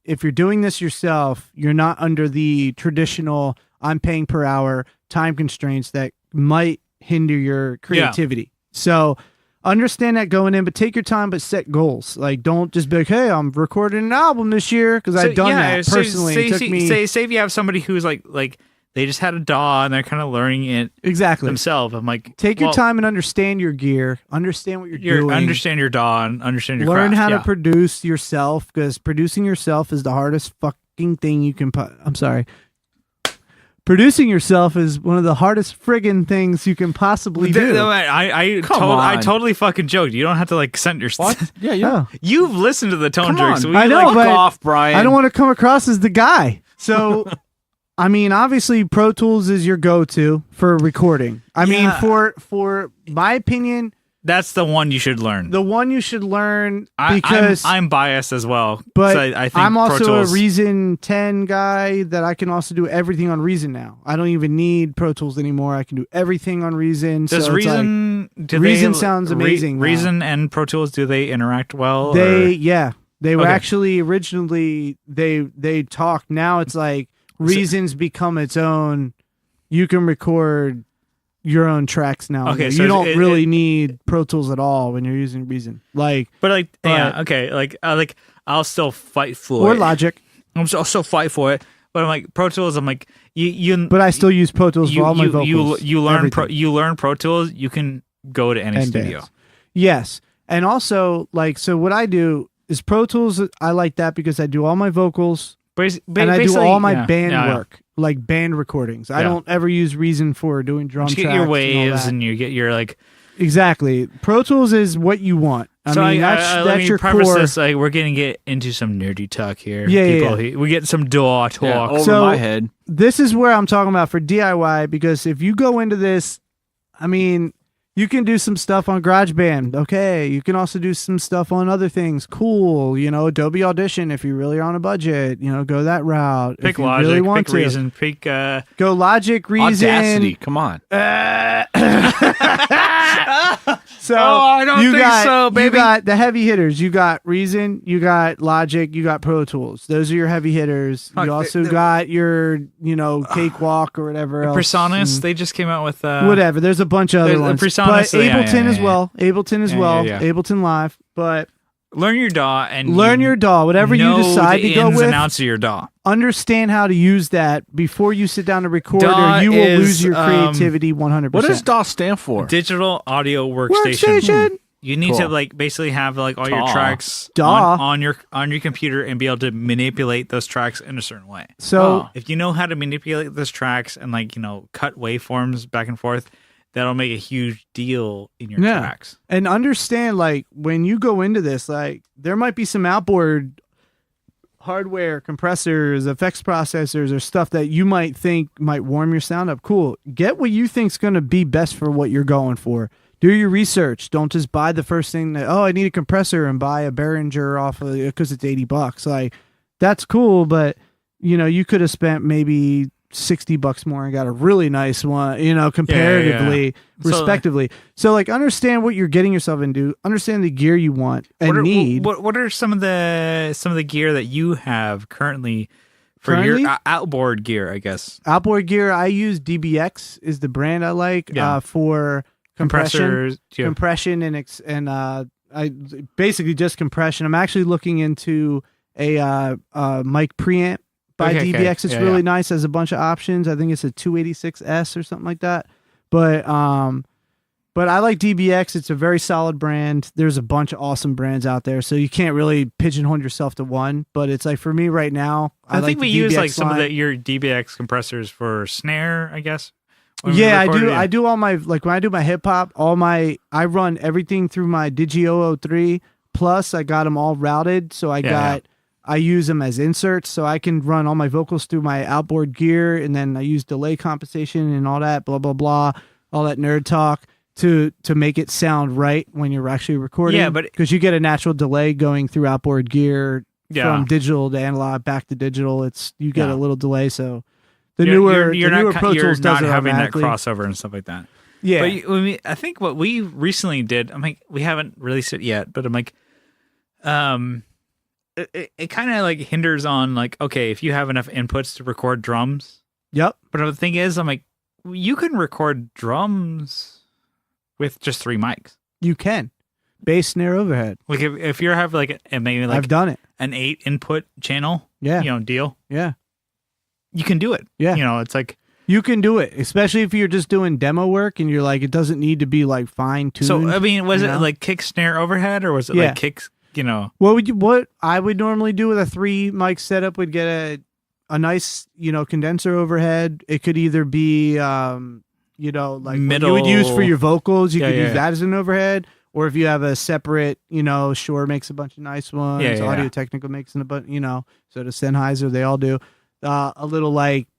if you're doing this yourself, you're not under the traditional I'm paying per hour time constraints that might hinder your creativity. So understand that going in, but take your time, but set goals. Like, don't just be like, hey, I'm recording an album this year, because I've done that personally. Say if you have somebody who's like they just had a DAW and they're kind of learning it themselves. I'm like, take your time and understand your gear, understand what you're doing, understand your DAW, and understand your learn craft. how to produce yourself, because producing yourself is the hardest fucking thing you can I'm sorry. Producing yourself is one of the hardest friggin' things you can possibly do. I totally fucking joked. You don't have to like send your stuff. Yeah. You've listened to the Tone Jerks. I know, but off, Brian. I don't want to come across as the guy. So, I mean, obviously, Pro Tools is your go-to for recording. I mean, for my opinion, that's the one you should learn. The one you should learn, because I'm biased as well. But so I think I'm also Pro Tools, a Reason 10 guy that I can also do everything on Reason now. I don't even need Pro Tools anymore. I can do everything on Reason. Does Reason sounds amazing. Reason and Pro Tools, do they interact well? They were actually originally they talked. Now it's like Reason's become its own. You can record your own tracks now. Okay, so you don't really need Pro Tools at all when you're using Reason. I'll still fight for or it. Logic. I'll still fight for it. But I'm like, Pro Tools, I'm like, you. But I still use Pro Tools for all my vocals. You learn Pro Tools, you can go to any studio. Bands. Yes, and also so what I do is Pro Tools. I like that because I do all my vocals and I do all my band work. Like band recordings. I don't ever use Reason for doing drum tracks. You get your waves and you get your like. Exactly. Pro Tools is what you want. That's your core. This, we're going to get into some nerdy talk here. Yeah. We get some DAW talk. Over my head. This is where I'm talking about for DIY, because if you go into this, I mean, you can do some stuff on GarageBand. Okay. You can also do some stuff on other things. Cool. Adobe Audition if you really are on a budget. Go that route. Pick if you Logic. really want pick to. Reason. Pick. Go Logic, Reason. Audacity. Come on. So I don't think so, baby. You got the heavy hitters. You got Reason, you got Logic, you got Pro Tools. Those are your heavy hitters. You also got your, Cakewalk or whatever else. Personas, they just came out with whatever. There's a bunch of other ones. Personas, but Ableton as well. Ableton as well. Yeah. Ableton Live. But learn your DAW and whatever you decide to go with. And outs of your DAW. Understand how to use that before you sit down to record, DAW or you will lose your creativity 100%. What does DAW stand for? Digital Audio Workstation. You need to basically have all your tracks on your computer and be able to manipulate those tracks in a certain way. So if you know how to manipulate those tracks and cut waveforms back and forth, that'll make a huge deal in your tracks. And understand, when you go into this, there might be some outboard hardware, compressors, effects processors, or stuff that you might think might warm your sound up. Cool. Get what you think's going to be best for what you're going for. Do your research. Don't just buy the first thing that, I need a compressor, and buy a Behringer off of because it's $80. That's cool, but you could have spent maybe $60 more and got a really nice one, comparatively, respectively. So understand what you're getting yourself into, understand the gear you want and need. What are some of the gear that you have currently for your outboard gear, I guess? Outboard gear, I use DBX is the brand I like for compression, and I basically just compression. I'm actually looking into a mic preamp by DBX. It's really nice. Has a bunch of options. I think it's a 286S or something like that. But I like DBX. It's a very solid brand. There's a bunch of awesome brands out there, so you can't really pigeonhole yourself to one. But it's for me right now, I think we use DBX some of your DBX compressors for snare, I guess. Yeah, I do. I do all my when I do my hip hop, I run everything through my Digi 003. Plus, I got them all routed, so I use them as inserts, so I can run all my vocals through my outboard gear, and then I use delay compensation and all that, blah blah blah, all that nerd talk to make it sound right when you're actually recording. Yeah, but because you get a natural delay going through outboard gear from digital to analog back to digital. You get a little delay, so. The newer Pro Tools does it having that automatically. crossover and stuff like that. Yeah, but I think what we recently did, we haven't released it yet, but it kind of like hinders on like, okay, if you have enough inputs to record drums. Yep. But the thing is, I'm like, you can record drums with just 3 mics. You can. Bass, snare, overhead. Like if you have like maybe like I've done it. an 8 input channel, Yeah. Deal. Yeah. You can do it. Yeah. It's like, You can do it, especially if you're just doing demo work and you're like, it doesn't need to be like fine tuned. so I mean, was it like kick, snare, overhead, or was it like kicks? What I would normally do with a 3 mic setup would get a nice, condenser overhead. It could either be, like middle, what you would use for your vocals. You could Yeah. use that as an overhead. Or if you have a separate, Shure makes a bunch of nice ones. Yeah. Audio Technica makes a bunch, so does Sennheiser. They all do. A little like,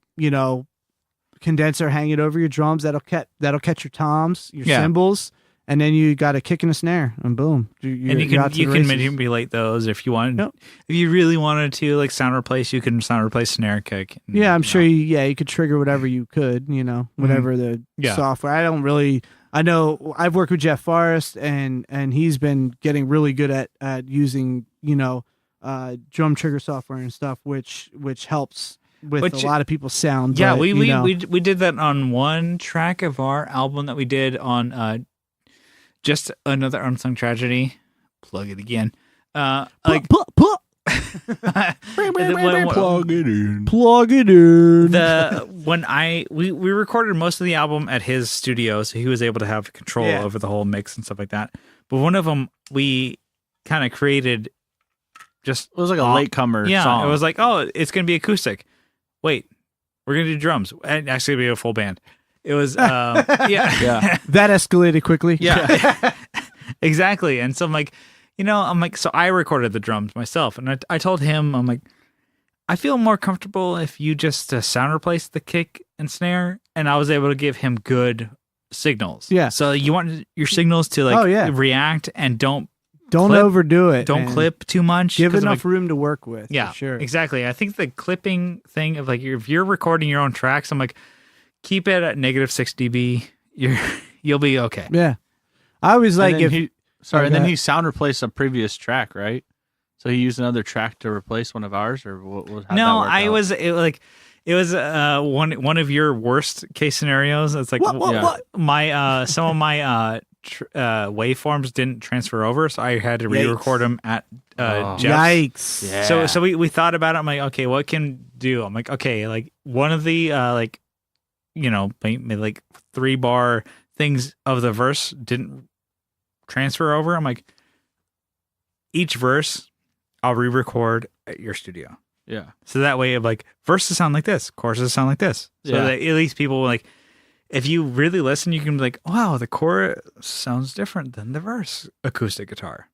condenser, hang it over your drums. That'll catch your toms, your cymbals. And then you got a kick and a snare, and boom. And you can manipulate those if you wanted. Yep. If you really wanted to, like sound replace, you can sound replace, snare, kick. And, I'm sure you could trigger whatever you could, whatever the software. I know I've worked with Jeff Forrest, and he's been getting really good at using, drum trigger software and stuff, which helps with a lot of people's sound. Yeah, but, we did that on one track of our album that we did on Just Another Unsung Tragedy. Plug it again. Plug it in. Plug it in. We recorded most of the album at his studio, so he was able to have control over the whole mix and stuff like that. But one of them we kind of created just it was like a latecomer song. It was like, oh, it's gonna be acoustic. Wait, we're gonna do drums. And actually be a full band. It was That escalated quickly. Yeah. Exactly. And so I'm like, so I recorded the drums myself, and I told him, I'm like, I feel more comfortable if you just sound replace the kick and snare, and I was able to give him good signals. Yeah. So you want your signals to react and don't clip, overdo it. Don't clip too much. Give enough room to work with. Yeah, for sure. Exactly. I think the clipping thing of like, if you're recording your own tracks, I'm like, keep it at -6 dB. You'll be okay. Yeah. I was like, then he sound replaced a previous track, right? So he used another track to replace one of ours, or what? No, it was one of your worst case scenarios. It's like what? My some of my waveforms didn't transfer over, so I had to re-record them at Jeff's. Yikes! Yeah. So we thought about it. I'm like, okay, what can do? I'm like, okay, like one of the maybe like 3-bar things of the verse didn't transfer over. I'm like, each verse I'll re-record at your studio. Yeah. So that way, of like, verses sound like this, choruses sound like this. So that at least people like, if you really listen, you can be like, wow, the chorus sounds different than the verse acoustic guitar.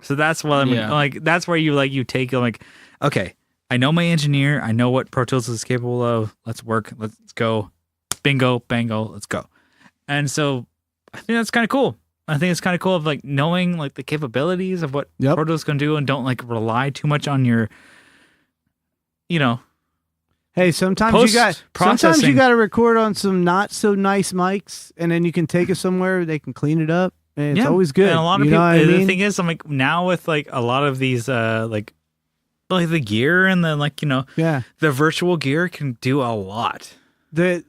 So that's what I'm like. That's where you take like, okay, I know my engineer, I know what Pro Tools is capable of. Let's work. Let's go. Bingo, bango. Let's go. And so I think that's kind of cool. I think it's kind of cool of like knowing like the capabilities of what Pro Tools can do, and don't like rely too much on your, Hey, sometimes you got to record on some not so nice mics, and then you can take it somewhere they can clean it up, and it's always good. And a lot of people. The thing is, I'm like, now with like a lot of these like the gear and the the virtual gear can do a lot. The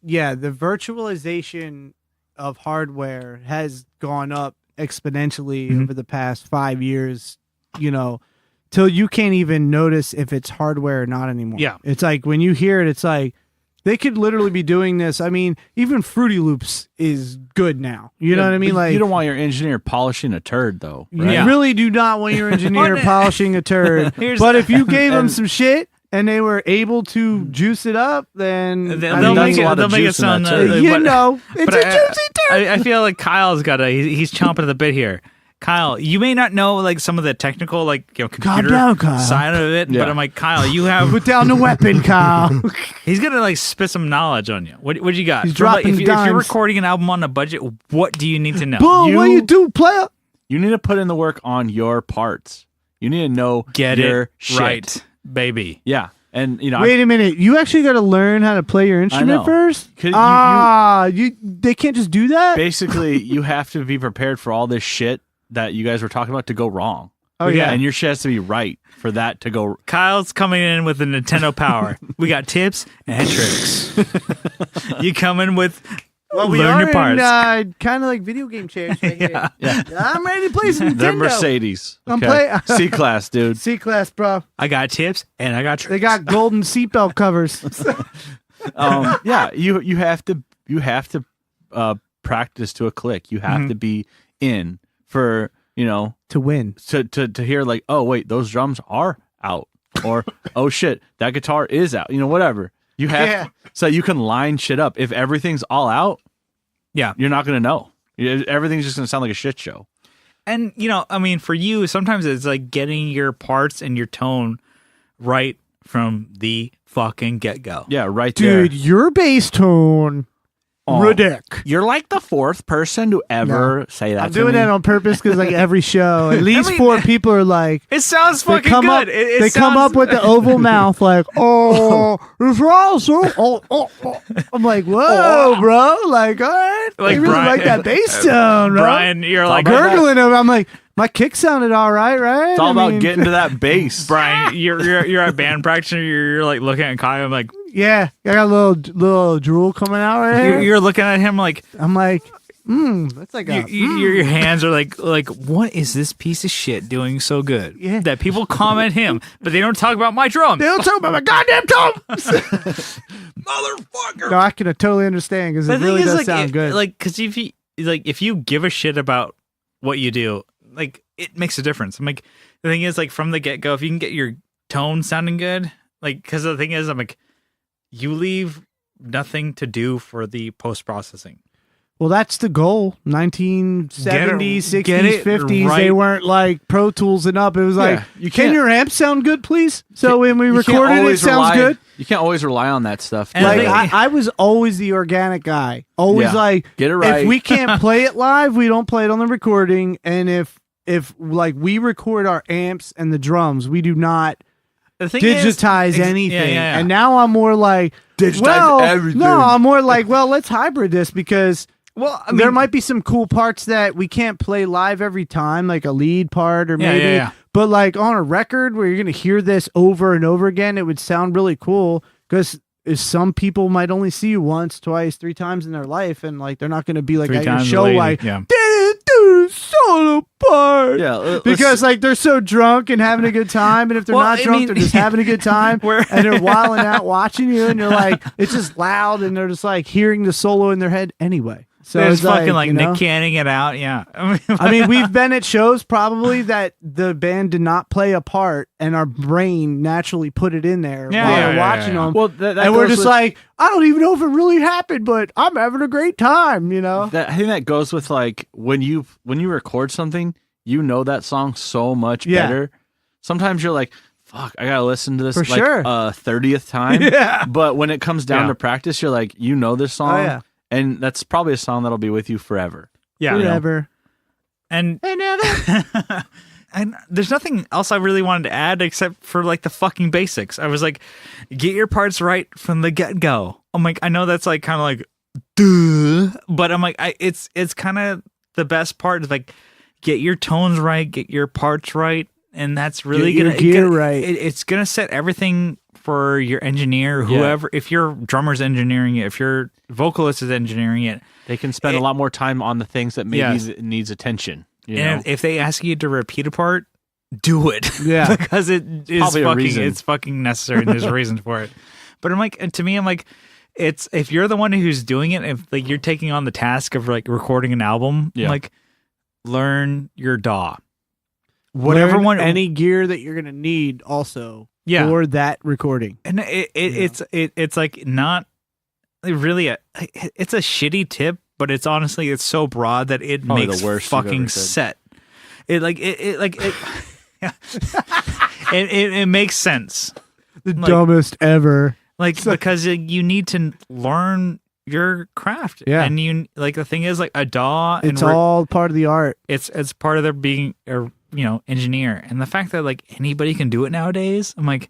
virtualization of hardware has gone up exponentially over the past 5 years, till you can't even notice if it's hardware or not anymore. Yeah. It's like when you hear it, it's like they could literally be doing this. I mean, even Fruity Loops is good now. You know what I mean? Like, you don't want your engineer polishing a turd, though. Right? You really do not want your engineer polishing a turd. But if you gave them some shit and they were able to juice it up, then they'll make it sound. It's a juicy turd. I feel like Kyle's got he's chomping at the bit here. Kyle, you may not know like some of the technical computer side of it, but I'm like, Kyle, you have put down the weapon, Kyle. He's gonna like spit some knowledge on you. What you got? He's dropping if you're recording an album on a budget, what do you need to know? Boom, what you do, player? You need to put in the work on your parts. You need to know your shit. Right, baby. Yeah. And wait a minute, you actually got to learn how to play your instrument first. They can't just do that. Basically, you have to be prepared for all this shit that you guys were talking about to go wrong. Oh, yeah. And your shit has to be right for that to go. Kyle's coming in with the Nintendo Power. We got tips and tricks. You come in with we learn are your parts. in kind of like video game chairs. Right here. Yeah. I'm ready to play some Nintendo. They're Mercedes. I'm playing C-Class, dude. C-Class, bro. I got tips and I got tricks. They got golden seatbelt covers. Yeah, you have to practice to a click. You have to be in for, to win. to hear like, oh wait, those drums are out, or oh shit, that guitar is out. Whatever. You have so you can line shit up. If everything's all out, Yeah. you're not gonna know. Everything's just gonna sound like a shit show. And, for you, sometimes it's like getting your parts and your tone right from the fucking get-go. Yeah, right there. Dude, your bass tone, ridic. You're like the fourth person to ever say that. I'm doing that on purpose because like every show, at least 4 people are like, It sounds they fucking come good. up, It they come sounds- up with the oval mouth like, oh, it's awesome. Oh. I'm like, whoa, bro. Like, all right. Like Like, really Brian- like that bass tone, bro. Brian, you're like, Gurgling him. I'm like, my kick sounded all right, right? It's all I about mean, getting to that bass. Brian, you're at band practice. You're like looking at Kyle. I'm like, Yeah, I got a little drool coming out right here. you're looking at him like, I'm like, that's like a. your hands are like, what is this piece of shit doing so good? Yeah. That people comment him, but they don't talk about my drum. They don't talk about my goddamn drums. Motherfucker. No, I can totally understand because it really does sound good. Like, because if you give a shit about what you do, like it makes a difference. I'm like, the thing is, like from the get go, if you can get your tone sounding good, like, because the thing is, I'm like, you leave nothing to do for the post processing. Well, that's the goal. 1970s, Get 60s, it 50s. right. They weren't like Pro Tools and up. It was like, you can can't- your amp sound good, please? So when we You can't recorded it, always sounds rely- good. You can't always rely on that stuff. And Like they- I was always the organic guy. Always Yeah. like, Get it right. if we can't play it live, we don't play it on the recording. And if like we record our amps and the drums, we do not The thing digitize is, anything. Yeah. And now I'm more like, Digitize everything. No, I'm more like, well, let's hybrid this because well, I mean, there might be some cool parts that we can't play live every time, like a lead part or maybe. yeah. But like on a record where you're going to hear this over and over again, it would sound really cool because some people might only see you once, twice, 3 times in their life. And like, they're not going to be like 3 at your times show, a lady, like, yeah. didn't do solo part. Yeah, let's- Because like they're so drunk and having a good time, and if they're Well, not I drunk, mean- they're just having a good time, Where- and they're wilding out watching you, and you're like, it's just loud, and they're just like hearing the solo in their head anyway. So There's it's fucking like you know? Nick Canning it out. Yeah. I mean, we've been at shows probably that the band did not play a part, and our brain naturally put it in there Yeah, while yeah, we're yeah, watching yeah. them. Well, that and we're goes just with- like, I don't even know if it really happened, but I'm having a great time, you know? I think that goes with like when you record something, you know that song so much Yeah. better. Sometimes you're like, fuck, I gotta listen to this For like sure. 30th time. Yeah. But when it comes down Yeah. to practice, you're like, you know this song, Oh, yeah. and that's probably a song that'll be with you forever. Yeah. Whatever. And and there's nothing else I really wanted to add except for like the fucking basics. I was like, get your parts right from the get go. I'm like, I know that's like kind of like, duh, but I'm like, it's kind of the best part is like, get your tones right, get your parts right, and that's really Get your gonna gear right. It's gonna set everything for your engineer, whoever. If your drummer's engineering it, if your vocalist is engineering it, They can spend a lot more time on the things that maybe Yes. needs attention. You and know? if they ask you to repeat a part, do it. Yeah. because it is Probably a fucking reason. it's fucking necessary and there's a reason for it. But I'm like, to me, I'm like, it's if you're the one who's doing it, if like you're taking on the task of like recording an album, Yeah. like learn your DAW. Whatever Learn one any gear that you're gonna need also Yeah. for that recording. and it's like not really it's a shitty tip, but it's honestly it's so broad that it Probably makes the worst you've fucking ever said. set. It it makes sense. The Like- dumbest ever. Like because you need to learn your craft. Yeah. And you like the thing is like a DAW and It's all part of the art. it's part of their being a engineer. And the fact that like anybody can do it nowadays, I'm like,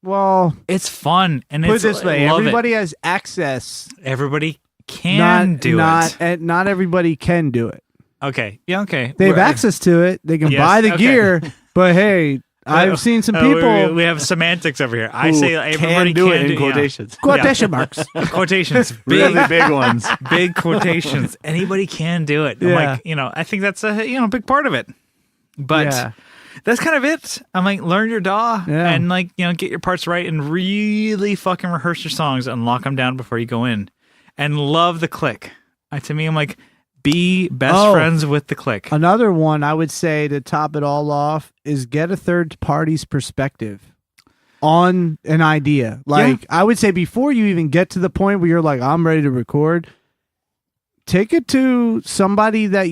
Well, it's fun and put it it's this way: love it. everybody has access. Everybody can do it. Not everybody can do it. Okay. Yeah, okay. They have We're- access to it. They can Yes, buy the okay. gear, But hey, I've seen some people. We have semantics over here. I say everybody can do it in quotations. Quotation marks. Quotations. Really big ones. Big quotations. Anybody can do it. I'm Yeah. like, I think that's a big part of it. But Yeah. that's kind of it. I'm like, learn your DAW Yeah. and like, get your parts right and really fucking rehearse your songs and lock them down before you go in. And love the click. To me, I'm like, be best friends with the click. Another one I would say to top it all off is get a third party's perspective on an idea. Like I would say before you even get to the point where you're like, I'm ready to record, take it to somebody that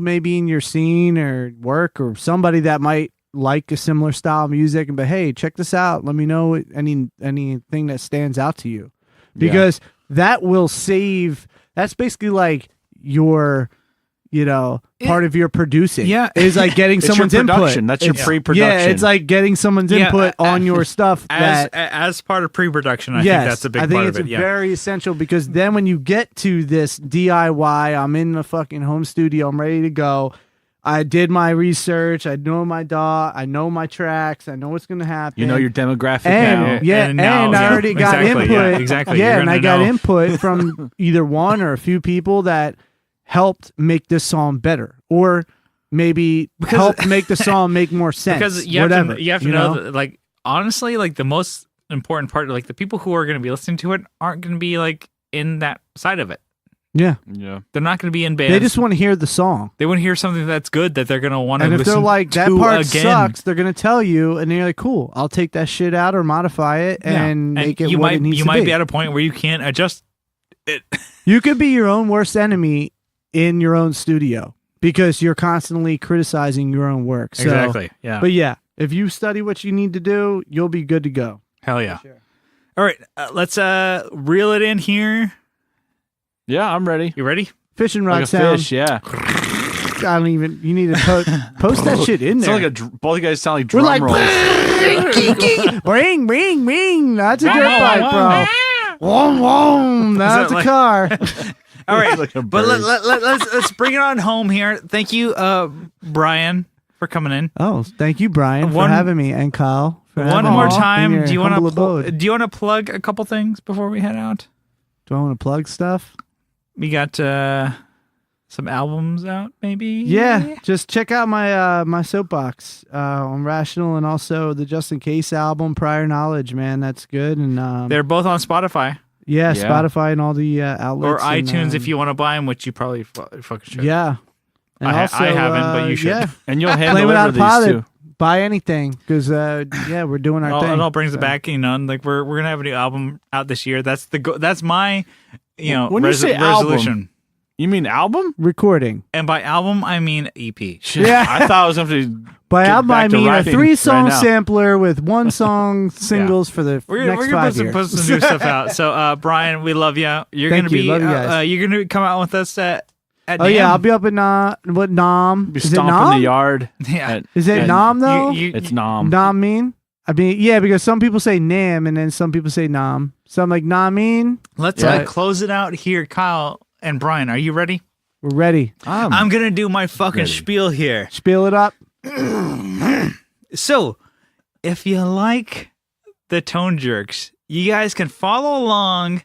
maybe in your scene or work, or somebody that might like a similar style of music, and hey, check this out. Let me know anything that stands out to you, because that will save. That's basically like your part of your producing is like getting someone's your input. production. That's your pre-production. Yeah, it's like getting someone's input on your stuff. As part of pre-production, I think that's a big part of it. I think it's very essential, because then when you get to this DIY, I'm in the fucking home studio, I'm ready to go. I did my research. I know my DAW. I know my tracks. I know what's going to happen. You know your demographic and, now. And I already got input. Yeah, exactly. Yeah, and I got input from either one or a few people that helped make this song better, or maybe help make the song make more sense. Because you have to know that, like, honestly, like the most important part, like the people who are going to be listening to it aren't going to be like in that side of it. Yeah. They're not going to be in bands. They just want to hear the song. They want to hear something that's good that they're going to want to listen to. And if they're like, that part again. sucks, they're going to tell you, and you're like, cool, I'll take that shit out or modify it and make it what it needs to be. You might be at a point where you can't adjust it. You could be your own worst enemy in your own studio, because you're constantly criticizing your own work. So, exactly. Yeah. But yeah, if you study what you need to do, you'll be good to go. Hell yeah. Sure. All right. Let's reel it in here. Yeah, I'm ready. You ready? Fishing rod Like a sound. fish, yeah. I don't even. You need to post that shit in there. It's like both you guys sound like We're drum like, rolls. ring, ring, ring. That's a dirt bike, bro. Wom, wom. That's a car. All right, Like a but bird. let's bring it on home here. Thank you, Brian, for coming in. Oh, thank you, Brian, for having me, and Kyle for One having more me in time. your Do you humble want abode. to plug a couple things before we head out? Do I want to plug stuff? We got some albums out, maybe. Yeah, just check out my my soapbox on Rashinal, and also the Just in Case album, Prior Knowledge. Man, that's good. And They're both on Spotify. Yeah, Spotify and all the outlets. Or iTunes and, if you want to buy them, which you probably fucking should. Yeah. And I haven't, but you should. Yeah. And you'll hand Play deliver without these pilot. too. Buy anything, because we're doing our thing. It all brings it back, and like we're gonna have a new album out this year. That's that's my When you say resolution. album, you mean album? Recording. And by album, I mean EP. Yeah. I thought I was going to. By Get album, I back to mean a rapping 3-song right now. sampler with 1-song singles for the We're next gonna 5 years. put some new stuff out. So, Brian, we love you. You're Thank gonna be you. Love you guys. you're gonna come out with us at Oh yeah, I'll be up in Nam. Be Is it stomping Nam? the yard. Yeah. Is it Nam though? It's Nam. Nam mean? I mean, yeah, because some people say Nam and then some people say Nam. So I'm like, Nam mean? Let's close it out here, Kyle and Brian. Are you ready? We're ready. I'm gonna do my fucking spiel here. Spiel it up. So, if you like the Tone Jerks, you guys can follow along,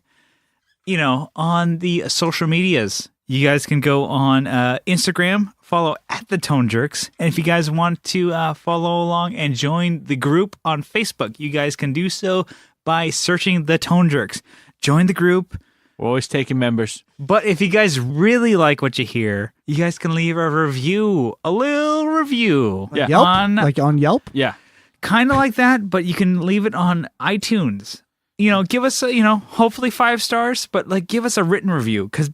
on the social medias. You guys can go on Instagram, follow at the Tone Jerks. And if you guys want to follow along and join the group on Facebook, you guys can do so by searching the Tone Jerks. Join the group. We're always taking members. But if you guys really like what you hear, you guys can leave a review, a little review. Yeah. Yelp? On, On Yelp? Yeah. kind of like that, but you can leave it on iTunes. Give us hopefully 5 stars, but like give us a written review, because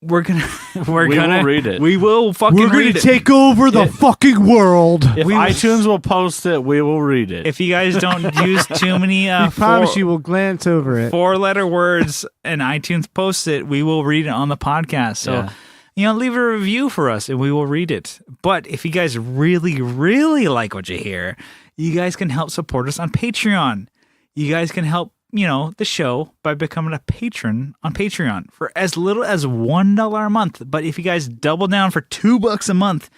we're gonna We will read it. We will fucking We're read gonna it. take over the fucking world. If We- iTunes will post it, we will read it. If you guys don't use too many We promise you we'll glance over it. 4-letter words and iTunes posts it, we will read it on the podcast. So, leave a review for us and we will read it. But if you guys really, really like what you hear, you guys can help support us on Patreon. You guys can help, the show by becoming a patron on Patreon for as little as $1 a month. But if you guys double down for $2 a month,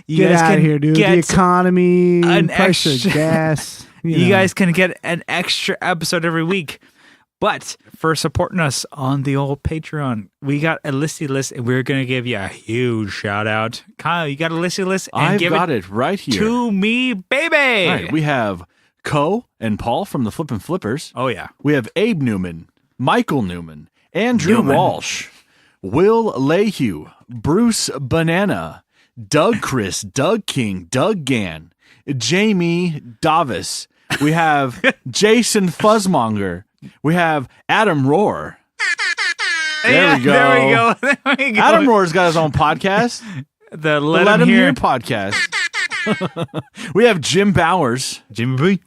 Get out of here, dude. The economy, an price of extra- gas. You guys can get an extra episode every week. But for supporting us on the old Patreon, we got a listy list, and we're going to give you a huge shout out. Kyle, you got a listy list? And I've give got it right here. to me, baby. All right, we have Co and Paul from the Flippin' Flippers. Oh, yeah. We have Abe Newman, Michael Newman, Andrew Newman. Walsh, Will Lehue, Bruce Banana, Doug Chris, Doug King, Doug Gann, Jamie Davis. We have Jason Fuzzmonger. We have Adam Rohr. There we go. There we go. There we go. Adam Rohr's got his own podcast. The The Let Him Hear. podcast. We have Jim Bowers, Jimmy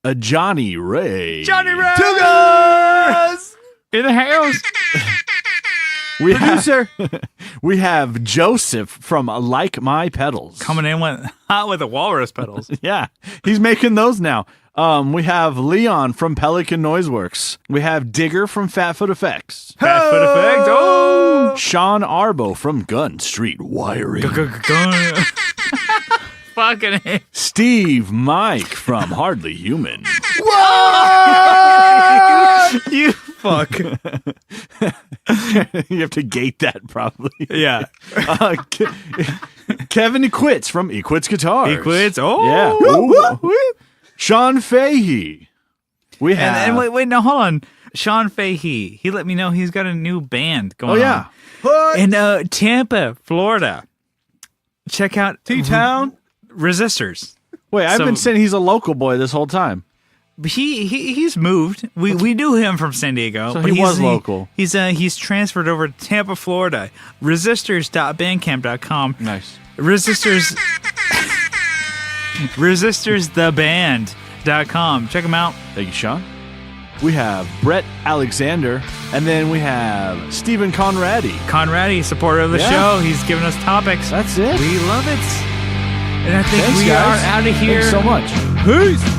B. Johnny Ray. Johnny Ray. Tugas! In the house. We have, Producer. we have Joseph from Like My Pedals. Coming in hot with the walrus pedals. Yeah, he's making those now. We have Leon from Pelican Noiseworks. We have Digger from Fatfoot Effects. Fat foot effect. Oh! Sean Arbo from Gun Street Wiring. Fucking A. Steve Mike from Hardly Human. You fuck. You have to gate that probably. Yeah. Kevin Equits from Equits Guitars. He quits. Oh. Yeah. Ooh. Sean Fahey. We have. And wait, no, hold on. Sean Fahey. He let me know he's got a new band going on. In Tampa, Florida. Check out T-Town. Resistors. Wait, I've been saying he's a local boy this whole time. He's moved. We knew him from San Diego. So but he was local. He's transferred over to Tampa, Florida. Resistors.bandcamp.com. Nice. Resistorstheband.com. Check them out. Thank you, Sean. We have Brett Alexander, and then we have Stephen Conradi. Conradi, supporter of the Yeah. show. He's given us topics. That's it. We love it. And I think Thanks, we guys. are out of here. Thanks so much. Peace.